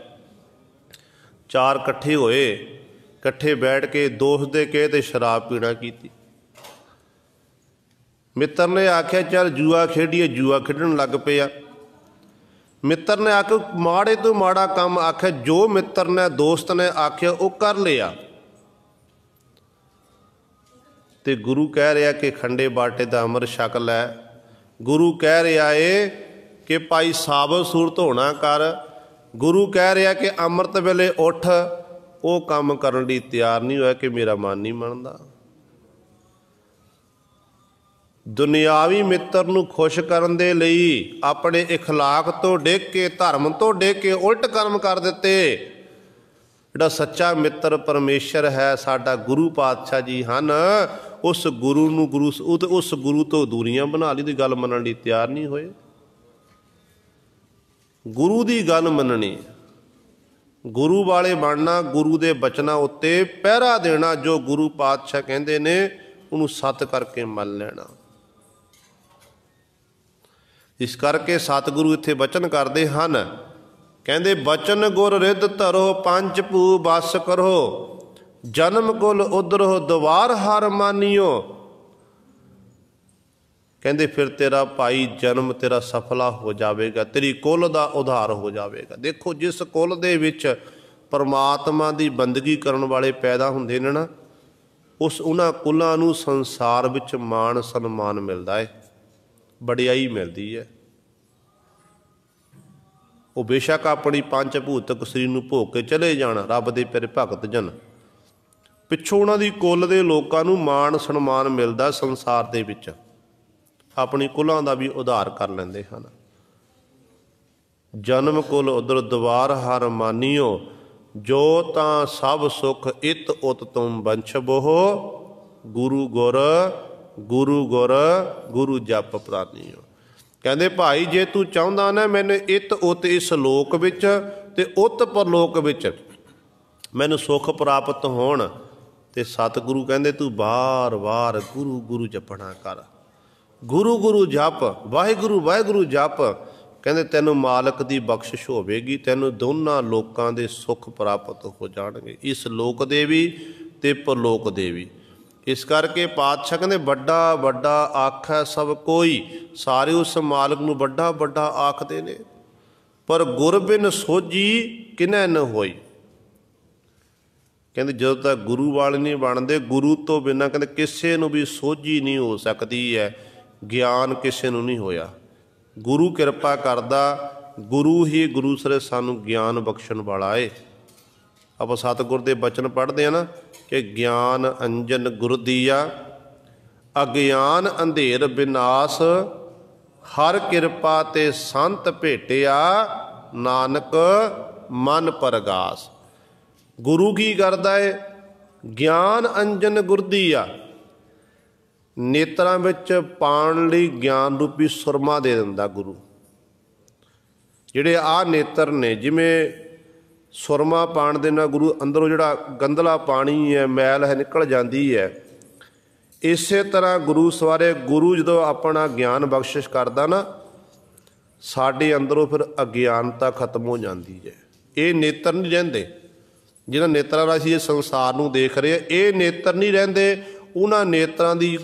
ਚਾਰ ਇਕੱਠੇ ਹੋਏ, ਇਕੱਠੇ ਬੈਠ ਕੇ ਦੋਸਤ ਦੇ ਕਹੇ 'ਤੇ ਸ਼ਰਾਬ ਪੀਣਾ ਕੀਤੀ। ਮਿੱਤਰ ਨੇ ਆਖਿਆ ਚੱਲ ਜੂਆ ਖੇਡੀਏ, ਜੂਆ ਖੇਡਣ ਲੱਗ ਪਿਆ। ਮਿੱਤਰ ਨੇ ਆਖਿਆ ਮਾੜੇ ਤੋਂ ਮਾੜਾ ਕੰਮ ਆਖਿਆ, ਜੋ ਮਿੱਤਰ ਨੇ ਦੋਸਤ ਨੇ ਆਖਿਆ ਉਹ ਕਰ ਲਿਆ। ਤੇ ਗੁਰੂ ਕਹਿ ਰਿਹਾ ਕਿ ਖੰਡੇ ਬਾਟੇ ਦਾ ਅੰਮ੍ਰਿਤ ਛਕ ਲੈ। ਗੁਰੂ ਕਹਿ ਰਿਹਾ ਏ ਕਿ ਭਾਈ ਸਾਬਤ ਸੂਰਤ ਹੋਣਾ ਕਰ। ਗੁਰੂ ਕਹਿ ਰਿਹਾ ਕਿ ਅੰਮ੍ਰਿਤ ਵੇਲੇ ਉੱਠ। ਉਹ ਕੰਮ ਕਰਨ ਲਈ ਤਿਆਰ ਨਹੀਂ ਹੋਇਆ ਕਿ ਮੇਰਾ ਮਨ ਨਹੀਂ ਮੰਨਦਾ। ਦੁਨਿਆਵੀ ਮਿੱਤਰ ਨੂੰ ਖੁਸ਼ ਕਰਨ ਦੇ ਲਈ ਆਪਣੇ ਇਖਲਾਕ ਤੋਂ ਡਿੱਗ ਕੇ, ਧਰਮ ਤੋਂ ਡਿੱਗ ਕੇ ਉਲਟ ਕਰਮ ਕਰ ਦਿੱਤੇ। ਜਿਹੜਾ ਸੱਚਾ ਮਿੱਤਰ ਪਰਮੇਸ਼ਰ ਹੈ, ਸਾਡਾ ਗੁਰੂ ਪਾਤਸ਼ਾਹ ਜੀ ਹਨ, ਉਸ ਗੁਰੂ ਨੂੰ ਉਸ ਗੁਰੂ ਤੋਂ ਦੂਰੀਆਂ ਬਣਾ ਲਈ, ਦੀ ਗੱਲ ਮੰਨਣ ਲਈ ਤਿਆਰ ਨਹੀਂ ਹੋਏ। ਗੁਰੂ ਦੀ ਗੱਲ ਮੰਨਣੀ, ਗੁਰੂ ਵਾਲੇ ਬਣਨਾ, ਗੁਰੂ ਦੇ ਬਚਨਾਂ ਉੱਤੇ ਪਹਿਰਾ ਦੇਣਾ। ਜੋ ਗੁਰੂ ਪਾਤਸ਼ਾਹ ਕਹਿੰਦੇ ਨੇ ਉਹਨੂੰ ਸੱਤ ਕਰਕੇ ਮੰਨ ਲੈਣਾ। ਇਸ ਕਰਕੇ ਸਤਿਗੁਰੂ ਇੱਥੇ ਬਚਨ ਕਰਦੇ ਹਨ, ਕਹਿੰਦੇ ਬਚਨ ਗੁਰ ਰਿੱਧ ਧਰੋ, ਪੰਜ ਭੂ ਬਸ ਕਰੋ, ਜਨਮ ਕੁਲ ਉਧਰੋ ਦੁਆਰ ਹਰ ਮਾਨੀਓ। ਕਹਿੰਦੇ ਫਿਰ ਤੇਰਾ ਭਾਈ ਜਨਮ ਤੇਰਾ ਸਫਲਾ ਹੋ ਜਾਵੇਗਾ, ਤੇਰੀ ਕੁਲ ਦਾ ਉਧਾਰ ਹੋ ਜਾਵੇਗਾ। ਦੇਖੋ, ਜਿਸ ਕੁਲ ਦੇ ਵਿੱਚ ਪਰਮਾਤਮਾ ਦੀ ਬੰਦਗੀ ਕਰਨ ਵਾਲੇ ਪੈਦਾ ਹੁੰਦੇ ਨੇ ਨਾ, ਉਹਨਾਂ ਕੁਲਾਂ ਨੂੰ ਸੰਸਾਰ ਵਿੱਚ ਮਾਣ ਸਨਮਾਨ ਮਿਲਦਾ ਹੈ, ਵਡਿਆਈ ਮਿਲਦੀ ਹੈ। ਉਹ ਬੇਸ਼ੱਕ ਆਪਣੀ ਪੰਜ ਭੂਤਕ ਸਰੀਰ ਨੂੰ ਭੋਗ ਕੇ ਚਲੇ ਜਾਣ, ਰੱਬ ਦੇ ਪਿਆਰੇ ਭਗਤ ਜਨ, ਪਿੱਛੋਂ ਉਹਨਾਂ ਦੀ ਕੁੱਲ ਦੇ ਲੋਕਾਂ ਨੂੰ ਮਾਣ ਸਨਮਾਨ ਮਿਲਦਾ ਸੰਸਾਰ ਦੇ ਵਿੱਚ। ਆਪਣੀ ਕੁਲਾਂ ਦਾ ਵੀ ਉਧਾਰ ਕਰ ਲੈਂਦੇ ਹਨ। ਜਨਮ ਕੁਲ ਉਦਰ ਦੁਆਰ ਹਰ ਮਾਨੀਓ, ਜੋ ਤਾਂ ਸਭ ਸੁਖ ਇਤ ਉਤ ਤੁਮ ਬੰਛਬੋ, ਗੁਰੂ ਗੁਰ ਗੁਰੂ ਗੁਰ ਗੁਰੂ ਜਪ ਪ੍ਰਾਨੀਓ। ਕਹਿੰਦੇ ਭਾਈ ਜੇ ਤੂੰ ਚਾਹੁੰਦਾ ਨਾ ਮੈਨੂੰ ਇਤ ਉਤ ਇਸ ਲੋਕ ਵਿੱਚ ਤੇ ਉਤ ਪਰਲੋਕ ਵਿੱਚ ਮੈਨੂੰ ਸੁੱਖ ਪ੍ਰਾਪਤ ਹੋਣ, ਤੇ ਸਤਿਗੁਰੂ ਕਹਿੰਦੇ ਤੂੰ ਵਾਰ ਵਾਰ ਗੁਰੂ ਗੁਰੂ ਜਪਣਾ ਕਰ। ਗੁਰੂ ਗੁਰੂ ਜਪ, ਵਾਹਿਗੁਰੂ ਵਾਹਿਗੁਰੂ ਜਪ। ਕਹਿੰਦੇ ਤੈਨੂੰ ਮਾਲਕ ਦੀ ਬਖਸ਼ਿਸ਼ ਹੋਵੇਗੀ, ਤੈਨੂੰ ਦੋਨਾਂ ਲੋਕਾਂ ਦੇ ਸੁੱਖ ਪ੍ਰਾਪਤ ਹੋ ਜਾਣਗੇ, ਇਸ ਲੋਕ ਦੇ ਵੀ ਤੇ ਪਰਲੋਕ ਦੇ ਵੀ। ਇਸ ਕਰਕੇ ਪਾਤਸ਼ਾਹ ਕਹਿੰਦੇ ਵੱਡਾ ਵੱਡਾ ਆਖੈ ਸਭ ਕੋਈ, ਸਾਰੇ ਉਸ ਮਾਲਕ ਨੂੰ ਵੱਡਾ ਵੱਡਾ ਆਖਦੇ ਨੇ, ਪਰ ਗੁਰ ਬਿਨ ਸੋਝੀ ਕਿਨੈ ਨ ਹੋਈ। ਕਹਿੰਦੇ ਜਦੋਂ ਤੱਕ ਗੁਰੂ ਵਾਲੇ ਨਹੀਂ ਬਣਦੇ, ਗੁਰੂ ਤੋਂ ਬਿਨਾਂ ਕਹਿੰਦੇ ਕਿਸੇ ਨੂੰ ਵੀ ਸੋਝੀ ਨਹੀਂ ਹੋ ਸਕਦੀ ਹੈ, ਗਿਆਨ ਕਿਸੇ ਨੂੰ ਨਹੀਂ ਹੋਇਆ। ਗੁਰੂ ਕਿਰਪਾ ਕਰਦਾ, ਗੁਰੂ ਹੀ ਗੁਰੂ ਸਰੇ ਸਾਨੂੰ ਗਿਆਨ ਬਖਸ਼ਣ ਵਾਲਾ ਏ। ਆਪਾਂ ਸਤਿਗੁਰ ਦੇ ਬਚਨ ਪੜ੍ਹਦੇ ਹਾਂ ਨਾ ਕਿ ਗਿਆਨ ਅੰਜਨ ਗੁਰ ਦੀਆ, ਅਗਿਆਨ ਅੰਧੇਰ ਵਿਨਾਸ਼, ਹਰ ਕਿਰਪਾ ਤੇ ਸੰਤ ਭੇਟਿਆ, ਨਾਨਕ ਮਨ ਪਰਗਾਸ। ਗੁਰੂ ਕੀ ਕਰਦਾ ਏ? ਗਿਆਨ ਅੰਜਨ ਗੁਰ ਦੀਆ, ਨੇਤਰਾਂ ਵਿੱਚ ਪਾਉਣ ਲਈ ਗਿਆਨ ਰੂਪੀ ਸੁਰਮਾ ਦੇ ਦਿੰਦਾ ਗੁਰੂ। ਜਿਹੜੇ ਆਹ ਨੇਤਰ ਨੇ, ਜਿਵੇਂ ਸੁਰਮਾ ਪਾਉਣ ਦੇ ਨਾਲ ਗੁਰੂ ਅੰਦਰੋਂ ਜਿਹੜਾ ਗੰਦਲਾ ਪਾਣੀ ਹੈ, ਮੈਲ ਹੈ, ਨਿਕਲ ਜਾਂਦੀ ਹੈ। ਇਸੇ ਤਰ੍ਹਾਂ ਗੁਰੂ ਸਵਾਰੇ ਗੁਰੂ ਜਦੋਂ ਆਪਣਾ ਗਿਆਨ ਬਖਸ਼ਿਸ਼ ਕਰਦਾ ਨਾ, ਸਾਡੇ ਅੰਦਰੋਂ ਫਿਰ ਅਗਿਆਨਤਾ ਖਤਮ ਹੋ ਜਾਂਦੀ ਹੈ। ਇਹ ਨੇਤਰ ਨਹੀਂ ਰਹਿੰਦੇ ਜਿਹਨਾਂ ਨੇਤਰਾਂ ਨਾਲ ਅਸੀਂ ਇਹ ਸੰਸਾਰ ਨੂੰ ਦੇਖ ਰਹੇ, ਇਹ ਨੇਤਰ ਨਹੀਂ ਰਹਿੰਦੇ। ਉਹਨਾਂ ਨੇਤਰਾਂ ਦੀ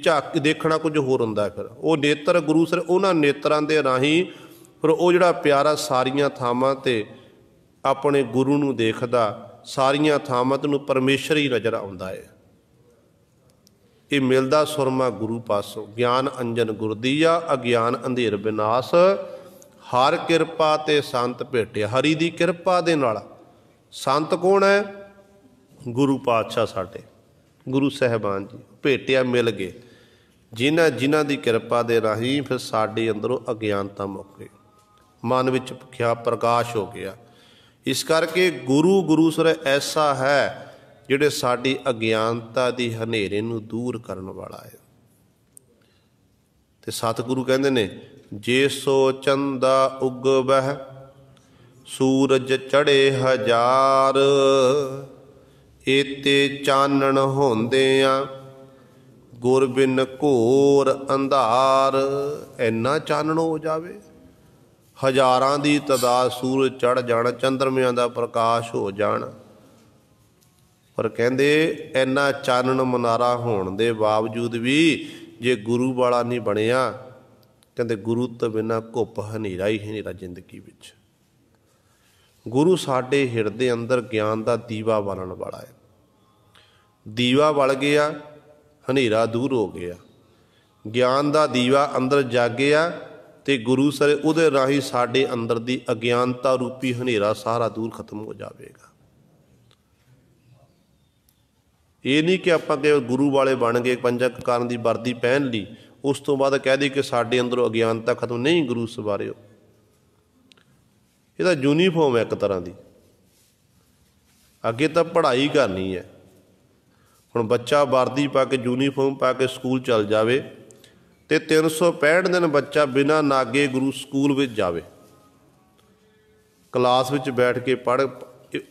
ਝਾਕ ਦੇਖਣਾ ਕੁਝ ਹੋਰ ਹੁੰਦਾ। ਫਿਰ ਉਹ ਨੇਤਰ ਗੁਰੂ ਸਰ ਉਹਨਾਂ ਨੇਤਰਾਂ ਦੇ ਰਾਹੀਂ ਫਿਰ ਉਹ ਜਿਹੜਾ ਪਿਆਰਾ ਸਾਰੀਆਂ ਥਾਵਾਂ 'ਤੇ ਆਪਣੇ ਗੁਰੂ ਨੂੰ ਦੇਖਦਾ, ਸਾਰੀਆਂ ਥਾਵਾਂ ਨੂੰ ਪਰਮੇਸ਼ਰ ਹੀ ਨਜ਼ਰ ਆਉਂਦਾ ਹੈ। ਇਹ ਮਿਲਦਾ ਸੁਰਮਾ ਗੁਰੂ ਪਾਸੋਂ। ਗਿਆਨ ਅੰਜਨ ਗੁਰ ਦੀਆ, ਅਗਿਆਨ ਅੰਧੇਰ ਵਿਨਾਸ਼, ਹਰ ਕਿਰਪਾ ਤੇ ਸੰਤ ਭੇਟਿਆ। ਹਰੀ ਦੀ ਕਿਰਪਾ ਦੇ ਨਾਲ। ਸੰਤ ਕੌਣ ਹੈ? ਗੁਰੂ ਪਾਤਸ਼ਾਹ ਸਾਡੇ ਗੁਰੂ ਸਾਹਿਬਾਨ ਜੀ ਭੇਟਿਆ, ਮਿਲ ਗਏ। ਜਿਨ੍ਹਾਂ ਦੀ ਕਿਰਪਾ ਦੇ ਰਾਹੀਂ ਫਿਰ ਸਾਡੇ ਅੰਦਰੋਂ ਅਗਿਆਨਤਾ ਮੁੱਕ ਗਈ, ਮਨ ਵਿੱਚ ਭੁੱਖਿਆ ਪ੍ਰਕਾਸ਼ ਹੋ ਗਿਆ। ਇਸ ਕਰਕੇ ਗੁਰੂ ਗੁਰੂ ਸਰ ਐਸਾ ਹੈ ਜਿਹੜੇ ਸਾਡੀ ਅਗਿਆਨਤਾ ਦੀ ਹਨੇਰੇ ਨੂੰ ਦੂਰ ਕਰਨ ਵਾਲਾ ਹੈ। ਤੇ ਸਤਿਗੁਰੂ ਕਹਿੰਦੇ ਨੇ, ਜੇ ਸੋ ਚੰਦਾ ਉਗਵਹਿ ਸੂਰਜ ਚੜ੍ਹੇ ਹਜ਼ਾਰ, ਏਤੇ ਚਾਨਣ ਹੁੰਦਿਆਂ ਗੁਰ ਬਿਨ ਘੋਰ ਅੰਧਾਰ। ਇੰਨਾ ਚਾਨਣ ਹੋ ਜਾਵੇ, ਹਜ਼ਾਰਾਂ ਦੀ ਤਾਦਾਦ ਸੂਰਜ ਚੜ੍ਹ ਜਾਣ, ਚੰਦਰਮਿਆਂ ਦਾ ਪ੍ਰਕਾਸ਼ ਹੋ ਜਾਣ, ਪਰ ਕਹਿੰਦੇ ਇੰਨਾ ਚਾਨਣ ਮੁਨਾਰਾ ਹੋਣ ਦੇ ਬਾਵਜੂਦ ਵੀ ਜੇ ਗੁਰੂ ਵਾਲਾ ਨਹੀਂ ਬਣਿਆ, ਕਹਿੰਦੇ ਗੁਰੂ ਤੋਂ ਬਿਨਾਂ ਘੁੱਪ ਹਨੇਰਾ ਹੀ ਹਨੇਰਾ ਜ਼ਿੰਦਗੀ ਵਿੱਚ। ਗੁਰੂ ਸਾਡੇ ਹਿਰਦੇ ਅੰਦਰ ਗਿਆਨ ਦਾ ਦੀਵਾ ਬਾਲਣ ਵਾਲਾ ਹੈ। ਦੀਵਾ ਬਲ ਗਿਆ ਹਨੇਰਾ ਦੂਰ ਹੋ ਗਿਆ। ਗਿਆਨ ਦਾ ਦੀਵਾ ਅੰਦਰ ਜਾਗਿਆ ਤੇ ਗੁਰੂ ਸਰ ਉਹਦੇ ਰਾਹੀਂ ਸਾਡੇ ਅੰਦਰ ਦੀ ਅਗਿਆਨਤਾ ਰੂਪੀ ਹਨੇਰਾ ਸਾਰਾ ਦੂਰ ਖਤਮ ਹੋ ਜਾਵੇਗਾ। ਇਹ ਨਹੀਂ ਕਿ ਆਪਾਂ ਕਿ ਗੁਰੂ ਵਾਲੇ ਬਣ ਗਏ, ਪੰਜਾਂ ਕਕਾਰਾਂ ਦੀ ਵਰਦੀ ਪਹਿਨ ਲਈ, ਉਸ ਤੋਂ ਬਾਅਦ ਕਹਿ ਦਈਏ ਕਿ ਸਾਡੇ ਅੰਦਰੋਂ ਅਗਿਆਨਤਾ ਖਤਮ। ਨਹੀਂ ਗੁਰੂ ਸਵਾਰਿਓ, ਇਹ ਤਾਂ ਯੂਨੀਫਾਰਮ ਹੈ ਇੱਕ ਤਰ੍ਹਾਂ ਦੀ। ਅੱਗੇ ਤਾਂ ਪੜ੍ਹਾਈ ਕਰਨੀ ਹੈ। ਹੁਣ ਬੱਚਾ ਵਰਦੀ ਪਾ ਕੇ ਯੂਨੀਫਾਰਮ ਪਾ ਕੇ ਸਕੂਲ ਚੱਲ ਜਾਵੇ ਤੇ 365 ਦਿਨ ਬੱਚਾ ਬਿਨਾਂ ਨਾਗੇ ਗੁਰੂ ਸਕੂਲ ਵਿੱਚ ਜਾਵੇ, ਕਲਾਸ ਵਿੱਚ ਬੈਠ ਕੇ ਪੜ੍ਹ,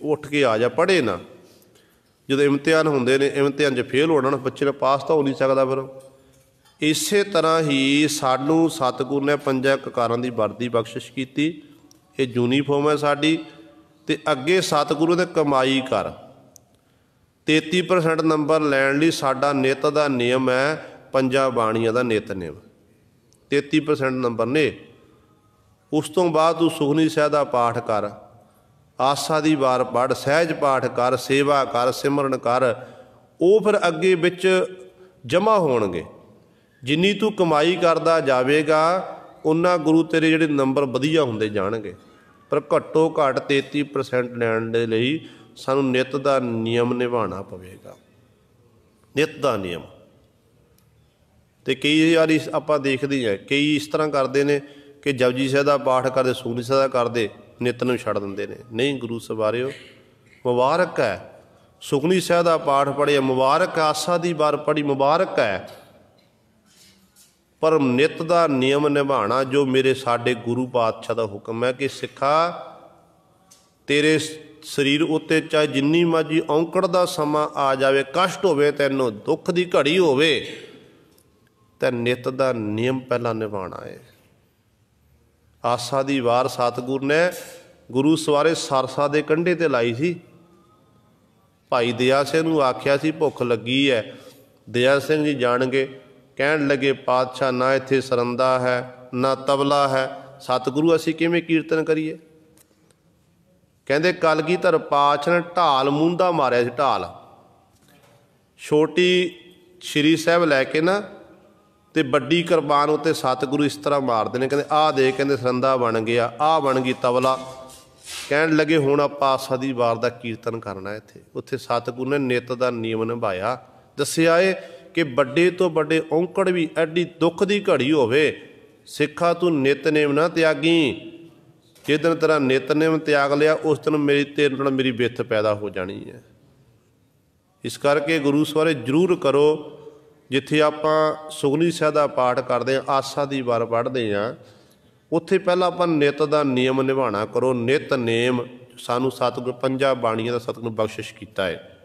ਉੱਠ ਕੇ ਆ ਜਾ, ਪੜ੍ਹੇ ਨਾ। ਜਦੋਂ ਇਮਤਿਹਾਨ ਹੁੰਦੇ ਨੇ, ਇਮਤਿਹਾਨ 'ਚ ਫੇਲ ਹੋਣਾ, ਬੱਚੇ ਨੇ ਪਾਸ ਤਾਂ ਹੋ ਨਹੀਂ ਸਕਦਾ। ਫਿਰ ਇਸੇ ਤਰ੍ਹਾਂ ਹੀ ਸਾਨੂੰ ਸਤਿਗੁਰ ਨੇ ਪੰਜਾਂ ਕਕਾਰਾਂ ਦੀ ਵਰਦੀ ਬਖਸ਼ਿਸ਼ ਕੀਤੀ। ਇਹ ਯੂਨੀਫਾਰਮ ਹੈ ਸਾਡੀ। ਅਤੇ ਅੱਗੇ ਸਤਿਗੁਰੂ ਨੇ ਕਮਾਈ ਕਰ। 33% ਨੰਬਰ ਲੈਣ ਲਈ ਸਾਡਾ ਨਿੱਤ ਦਾ ਨਿਯਮ ਹੈ ਪੰਜਾਂ ਬਾਣੀਆਂ ਦਾ ਨਿਤਨੇਮ। 33% ਨੰਬਰ ਨੇ। ਉਸ ਤੋਂ ਬਾਅਦ ਤੂੰ ਸੁਖਮਨੀ ਸਾਹਿਬ ਦਾ ਪਾਠ ਕਰ, ਆਸਾ ਦੀ ਵਾਰ ਪੜ੍ਹ, ਸਹਿਜ ਪਾਠ ਕਰ, ਸੇਵਾ ਕਰ, ਸਿਮਰਨ ਕਰ। ਉਹ ਫਿਰ ਅੱਗੇ ਵਿੱਚ ਜਮ੍ਹਾਂ ਹੋਣਗੇ। ਜਿੰਨੀ ਤੂੰ ਕਮਾਈ ਕਰਦਾ ਜਾਵੇਗਾ ਉਨਾ ਗੁਰੂ ਤੇਰੇ ਜਿਹੜੇ ਨੰਬਰ ਵਧੀਆ ਹੁੰਦੇ ਜਾਣਗੇ। ਪਰ ਘੱਟੋ ਘੱਟ 33% ਲੈਣ ਦੇ ਲਈ ਸਾਨੂੰ ਨਿੱਤ ਦਾ ਨਿਯਮ ਨਿਭਾਉਣਾ ਪਵੇਗਾ। ਨਿੱਤ ਦਾ ਨਿਯਮ। ਅਤੇ ਕਈ ਵਾਰੀ ਆਪਾਂ ਦੇਖਦੇ ਹਾਂ ਕਈ ਇਸ ਤਰ੍ਹਾਂ ਕਰਦੇ ਨੇ ਕਿ ਜਪਜੀ ਸਾਹਿਬ ਦਾ ਪਾਠ ਕਰਦੇ, ਸੁਖਮਨੀ ਸਾਹਿਬ ਦਾ ਕਰਦੇ, ਨਿੱਤ ਨੂੰ ਛੱਡ ਦਿੰਦੇ ਨੇ। ਨਹੀਂ ਗੁਰੂ ਸਵਾਰਿਓ, ਮੁਬਾਰਕ ਹੈ ਸੁਖਮਨੀ ਸਾਹਿਬ ਦਾ ਪਾਠ ਪੜ੍ਹਿਆ, ਮੁਬਾਰਕ ਹੈ ਆਸਾ ਦੀ ਵਾਰ ਪੜ੍ਹੀ, ਮੁਬਾਰਕ ਹੈ। ਪਰ ਨਿੱਤ ਦਾ ਨਿਯਮ ਨਿਭਾਉਣਾ ਜੋ ਮੇਰੇ ਸਾਡੇ ਗੁਰੂ ਪਾਤਸ਼ਾਹ ਦਾ ਹੁਕਮ ਹੈ ਕਿ ਸਿੱਖਾ ਤੇਰੇ ਸਰੀਰ ਉੱਤੇ ਚਾਹੇ ਜਿੰਨੀ ਮਰਜ਼ੀ ਔਂਕੜ ਦਾ ਸਮਾਂ ਆ ਜਾਵੇ, ਕਸ਼ਟ ਹੋਵੇ, ਤੈਨੂੰ ਦੁੱਖ ਦੀ ਘੜੀ ਹੋਵੇ, ਤਾਂ ਨਿੱਤ ਦਾ ਨਿਯਮ ਪਹਿਲਾਂ ਨਿਭਾਉਣਾ ਹੈ। ਆਸਾ ਦੀ ਵਾਰ ਸਤਿਗੁਰ ਨੇ ਗੁਰੂ ਸਵਾਰੇ ਸਰਸਾ ਦੇ ਕੰਢੇ 'ਤੇ ਲਾਈ ਸੀ। ਭਾਈ ਦਇਆ ਸਿੰਘ ਨੂੰ ਆਖਿਆ ਸੀ ਭੁੱਖ ਲੱਗੀ ਹੈ। ਦਇਆ ਸਿੰਘ ਜੀ ਜਾਣਗੇ, ਕਹਿਣ ਲੱਗੇ ਪਾਤਸ਼ਾਹ ਨਾ ਇੱਥੇ ਸਰੰਦਾ ਹੈ ਨਾ ਤਬਲਾ ਹੈ, ਸਤਿਗੁਰੂ ਅਸੀਂ ਕਿਵੇਂ ਕੀਰਤਨ ਕਰੀਏ? ਕਹਿੰਦੇ ਕਲਗੀਧਰ ਪਾਤਸ਼ਾਹ ਨੇ ਢਾਲ ਮੂੰਦਾ ਮਾਰਿਆ ਸੀ। ਢਾਲ ਛੋਟੀ ਸ਼੍ਰੀ ਸਾਹਿਬ ਲੈ ਕੇ ਨਾ ਅਤੇ ਵੱਡੀ ਕਿਰਪਾਨ ਉੱਤੇ ਸਤਿਗੁਰੂ ਇਸ ਤਰ੍ਹਾਂ ਮਾਰਦੇ ਨੇ। ਕਹਿੰਦੇ ਆਹ ਦੇ, ਕਹਿੰਦੇ ਸਰੰਦਾ ਬਣ ਗਿਆ, ਆਹ ਬਣ ਗਈ ਤਬਲਾ। ਕਹਿਣ ਲੱਗੇ ਹੁਣ ਆਪਾਂ ਆਸਾ ਦੀ ਵਾਰ ਦਾ ਕੀਰਤਨ ਕਰਨਾ ਇੱਥੇ। ਉੱਥੇ ਸਤਿਗੁਰੂ ਨੇ ਨਿੱਤ ਦਾ ਨਿਯਮ ਨਿਭਾਇਆ। ਦੱਸਿਆ ਏ ਕਿ ਵੱਡੇ ਤੋਂ ਵੱਡੇ ਔਂਕੜ ਵੀ ਐਡੀ ਦੁੱਖ ਦੀ ਘੜੀ ਹੋਵੇ, ਸਿੱਖਾ ਤੂੰ ਨਿਤਨੇਮ ਨਾ ਤਿਆਗੀ। ਜਿਸ ਦਿਨ ਤੇਰਾ ਨਿਤਨੇਮ ਤਿਆਗ ਲਿਆ ਉਸ ਦਿਨ ਮੇਰੀ ਤੇਰੇ ਨਾਲ ਮੇਰੀ ਬਿੱਥ ਪੈਦਾ ਹੋ ਜਾਣੀ ਹੈ। ਇਸ ਕਰਕੇ ਗੁਰੂ ਸਵਾਰੇ ਜ਼ਰੂਰ ਕਰੋ। ਜਿੱਥੇ ਆਪਾਂ ਸੁਖਮਨੀ ਸਾਹਿਬ ਦਾ ਪਾਠ ਕਰਦੇ ਹਾਂ, ਆਸਾ ਦੀ ਵਾਰ ਪੜ੍ਹਦੇ ਹਾਂ, ਉੱਥੇ ਪਹਿਲਾਂ ਆਪਾਂ ਨਿੱਤ ਦਾ ਨਿਯਮ ਨਿਭਾਉਣਾ ਕਰੋ। ਨਿਤਨੇਮ ਸਾਨੂੰ ਸਤਿਗੁਰੂ ਪੰਜਾਂ ਬਾਣੀਆਂ ਦਾ ਸਤਿਗੁਰੂ ਬਖਸ਼ਿਸ਼ ਕੀਤਾ ਹੈ।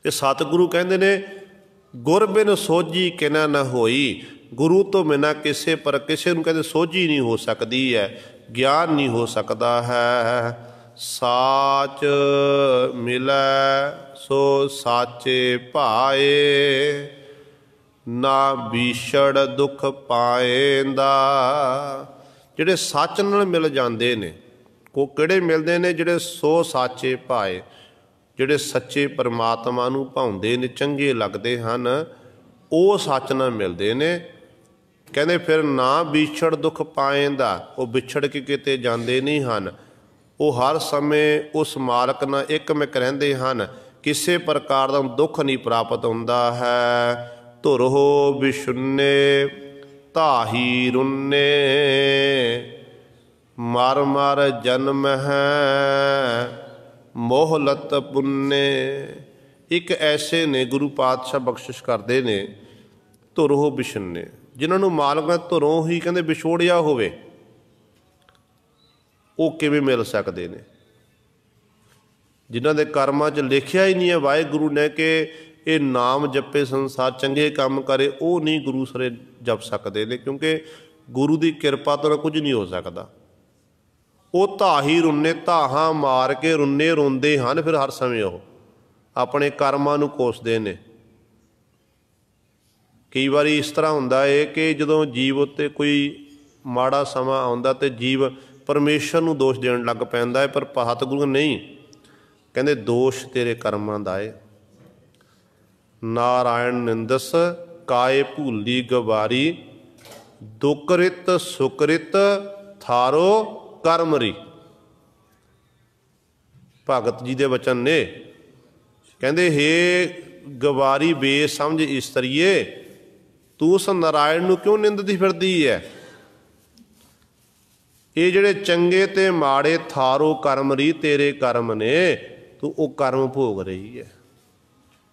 ਅਤੇ ਸਤਿਗੁਰੂ ਕਹਿੰਦੇ ਨੇ ਗੁਰ ਬਿਨ ਸੋਝੀ ਕਿਨਾ ਨਾ ਹੋਈ। ਗੁਰੂ ਤੋਂ ਬਿਨਾਂ ਕਿਸੇ ਪਰ ਕਿਸੇ ਨੂੰ ਕਹਿੰਦੇ ਸੋਝੀ ਨਹੀਂ ਹੋ ਸਕਦੀ ਹੈ, ਗਿਆਨ ਨਹੀਂ ਹੋ ਸਕਦਾ ਹੈ। ਸਾਚ ਮਿਲੈ ਸੋ ਸਾਚੇ ਭਾਏ, ਨਾ ਵਿਛੜ ਦੁੱਖ ਪਾਏਂਦਾ। ਜਿਹੜੇ ਸੱਚ ਨਾਲ ਮਿਲ ਜਾਂਦੇ ਨੇ, ਉਹ ਕਿਹੜੇ ਮਿਲਦੇ ਨੇ? ਜਿਹੜੇ ਸੋ ਸਾਚੇ ਭਾਏ, ਜਿਹੜੇ ਸੱਚੇ ਪਰਮਾਤਮਾ ਨੂੰ ਭਾਉਂਦੇ ਨੇ, ਚੰਗੇ ਲੱਗਦੇ ਹਨ, ਉਹ ਸੱਚ ਨਾਲ ਮਿਲਦੇ ਨੇ। ਕਹਿੰਦੇ ਫਿਰ ਨਾ ਵਿਛੜ ਦੁੱਖ ਪਾਏਂਦਾ, ਉਹ ਵਿਛੜ ਕੇ ਕਿਤੇ ਜਾਂਦੇ ਨਹੀਂ ਹਨ। ਉਹ ਹਰ ਸਮੇਂ ਉਸ ਮਾਲਕ ਨਾਲ ਇੱਕਮਿਕ ਰਹਿੰਦੇ ਹਨ। ਕਿਸੇ ਪ੍ਰਕਾਰ ਦਾ ਦੁੱਖ ਨਹੀਂ ਪ੍ਰਾਪਤ ਹੁੰਦਾ ਹੈ। ਧੁਰਹੋ ਵਿਸ਼ੁੰਨੇ ਧਾਹੀ ਰੁੰਨੇ, ਮਰ ਮਰ ਜਨਮ ਹੈ ਮੋਹਲਤ ਪੁੰਨੇ। ਇੱਕ ਐਸੇ ਨੇ ਗੁਰੂ ਪਾਤਸ਼ਾਹ ਬਖਸ਼ਿਸ਼ ਕਰਦੇ ਨੇ, ਧੁਰਹੋ ਵਿਸ਼ੁੰਨੇ, ਜਿਨ੍ਹਾਂ ਨੂੰ ਮਾਲਕ ਨੇ ਧੁਰੋਂ ਹੀ ਕਹਿੰਦੇ ਵਿਛੋੜਿਆ ਹੋਵੇ, ਉਹ ਕਿਵੇਂ ਮਿਲ ਸਕਦੇ ਨੇ? ਜਿਨ੍ਹਾਂ ਦੇ ਕਰਮਾਂ 'ਚ ਲਿਖਿਆ ਹੀ ਨਹੀਂ ਹੈ ਵਾਹਿਗੁਰੂ ਨੇ ਕਿ ਇਹ ਨਾਮ ਜਪੇ ਸੰਸਾਰ ਚੰਗੇ ਕੰਮ ਕਰੇ, ਉਹ ਨਹੀਂ ਗੁਰੂ ਸਰੇ ਜਪ ਸਕਦੇ ਨੇ, ਕਿਉਂਕਿ ਗੁਰੂ ਦੀ ਕਿਰਪਾ ਤੋਂ ਕੁਝ ਨਹੀਂ ਹੋ ਸਕਦਾ। ਉਹ ਧਾਹੀ ਰੁੰਨੇ, ਧਾਹਾਂ ਮਾਰ ਕੇ ਰੁੰਨੇ ਰੋਂਦੇ ਹਨ। ਫਿਰ ਹਰ ਸਮੇਂ ਉਹ ਆਪਣੇ ਕਰਮਾਂ ਨੂੰ ਕੋਸਦੇ ਨੇ। ਕਈ ਵਾਰੀ ਇਸ ਤਰ੍ਹਾਂ ਹੁੰਦਾ ਹੈ ਕਿ ਜਦੋਂ ਜੀਵ ਉੱਤੇ ਕੋਈ ਮਾੜਾ ਸਮਾਂ ਆਉਂਦਾ ਅਤੇ ਜੀਵ ਪਰਮੇਸ਼ਰ ਨੂੰ ਦੋਸ਼ ਦੇਣ ਲੱਗ ਪੈਂਦਾ ਹੈ। ਪਰ ਸਤਿਗੁਰੂ ਨਹੀਂ, ਕਹਿੰਦੇ ਦੋਸ਼ ਤੇਰੇ ਕਰਮਾਂ ਦਾ ਹੈ। नारायण निंदस काए भूली गवारी, दुकरित सुकरित थारो करमरी। भगत जी दे वचन ने, कहते हे गवारी बेसमझ इस्तरीए, तू उस नारायण नूं क्यों निंददी फिरदी है। ये जिहड़े चंगे ते माड़े थारो करमरी, तेरे कर्म ने, तू वो कर्म भोग रही है।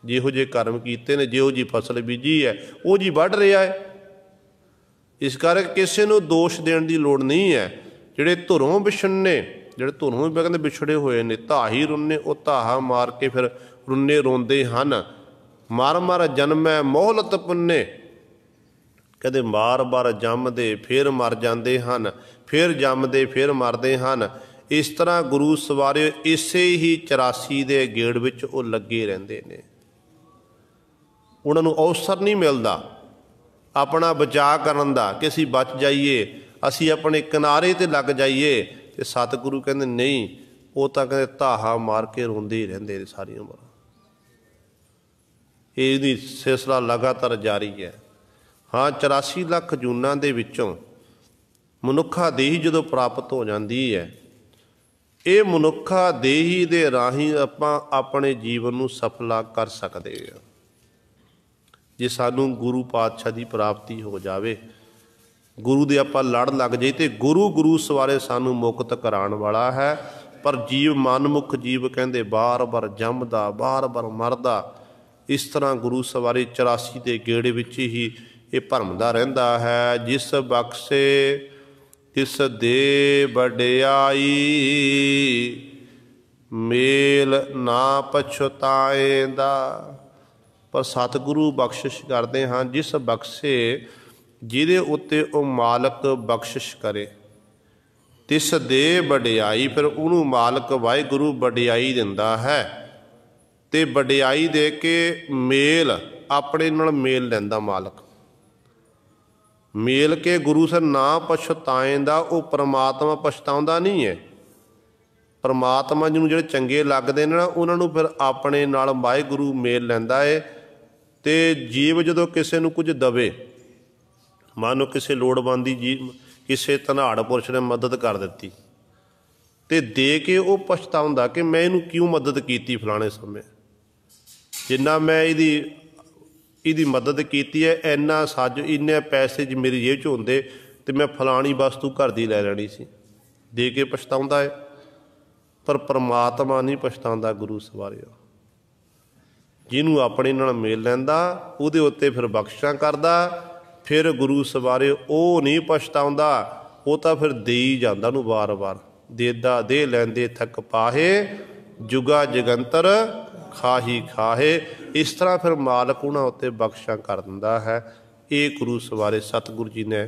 जिहो जे कर्म कीते ने, जिहो जी फसल बीजी है, वो जी वढ़ रहा है। इस करके किसी नूं दोष देण दी लोड़ नहीं है। जिहड़े धुरों विछड़ने, जिहड़े धुरों भी कहते विछड़े हुए ने, धाही रुन्ने, वो धाहा मार के फिर रुन्ने रोंदे हन। मर मर जन्मै मोहलत पुन्ने, कहते बार बार जमदे फिर मर जाते हैं, फिर जमदे फिर मरते हैं। इस तरह गुरु सवारे इसे ही 84 के गेड़ विच वो लगे रहंदे ने। उन्होंने अवसर नहीं मिलता अपना बचाव करन दा कि असीं बच जाइए, असीं अपने किनारे ते लग जाइए। तो सतगुरु कहते नहीं, वो तो कहते धाहा मार के रोंदे ही रहंदे ने सारी उम्र। ये सिलसिला लगातार जारी है। हाँ, 84 लाख जूनां दे विचों मनुखा देही जदों प्राप्त हो जाती है, ये मनुखा देही दे राही आपां अपने जीवन नूं सफला कर सकते हैं। जे सानू गुरु पातशाह की प्राप्ति हो जाए, गुरु दे आपां लड़ लग जाए, तो गुरु सवारे सानू मुक्त कराने वाला है। पर जीव मनमुख जीव कहते बार बार जमदा, बार बार मरदा। इस तरह गुरु सवारे 84 के गेड़े विच ही ये भरमदा रहिंदा है। जिस बख्शे तिस दे वडियाई, मेल ना पछताएंदा। पर सतगुरु बख्शिश करते हैं, जिस बख्शे जिहदे उत्ते वो मालक बख्शिश करे, तिस दे वडियाई, फिर उन्होंने मालक वाहिगुरु वडियाई दिंदा है। ते वडियाई दे के मेल अपने नाल मेल लैंदा मालक। मेल के गुरु से ना पछताएंदा, वो परमात्मा पछताउंदा नहीं है। परमात्मा जी नूं जिहड़े चंगे लगदे ने ना, उन्होंने फिर अपने नाल वाहिगुरु मेल लैंदा है। तो जीव जदों किसी नूं कुछ दवे, मानो किसी लोड़वंदी जी किसी धनाड़ पुरुष ने मदद कर दी, तो दे के वो पछताउंदा कि मैं इहनूं क्यों मदद कीती फलाणे समय, जिन्ना मैं इहदी मदद कीती है, इन्ना सज इन्ने पैसे ज मेरी जेब च होंदे तो मैं फलानी वस्तु घर दी लै लैनी सी। दे के पछताउंदा है। पर परमात्मा नहीं पछताउंदा गुरु सवारे। जिन्हों अपने नाल मेल लैंदा, उहदे उत्ते फिर बख्शिशां करदा। फिर गुरु सवारे वो नहीं पछताउंदा, वो तो फिर दे ही जांदा नूं बार बार। देदा दे लैंदे थक पाहे, जुगा जगंतर खाही खाहे। इस तरह फिर मालक उन्हां उत्ते बख्शिशां कर दिंदा है। ये गुरु सवारे सतगुरु जी ने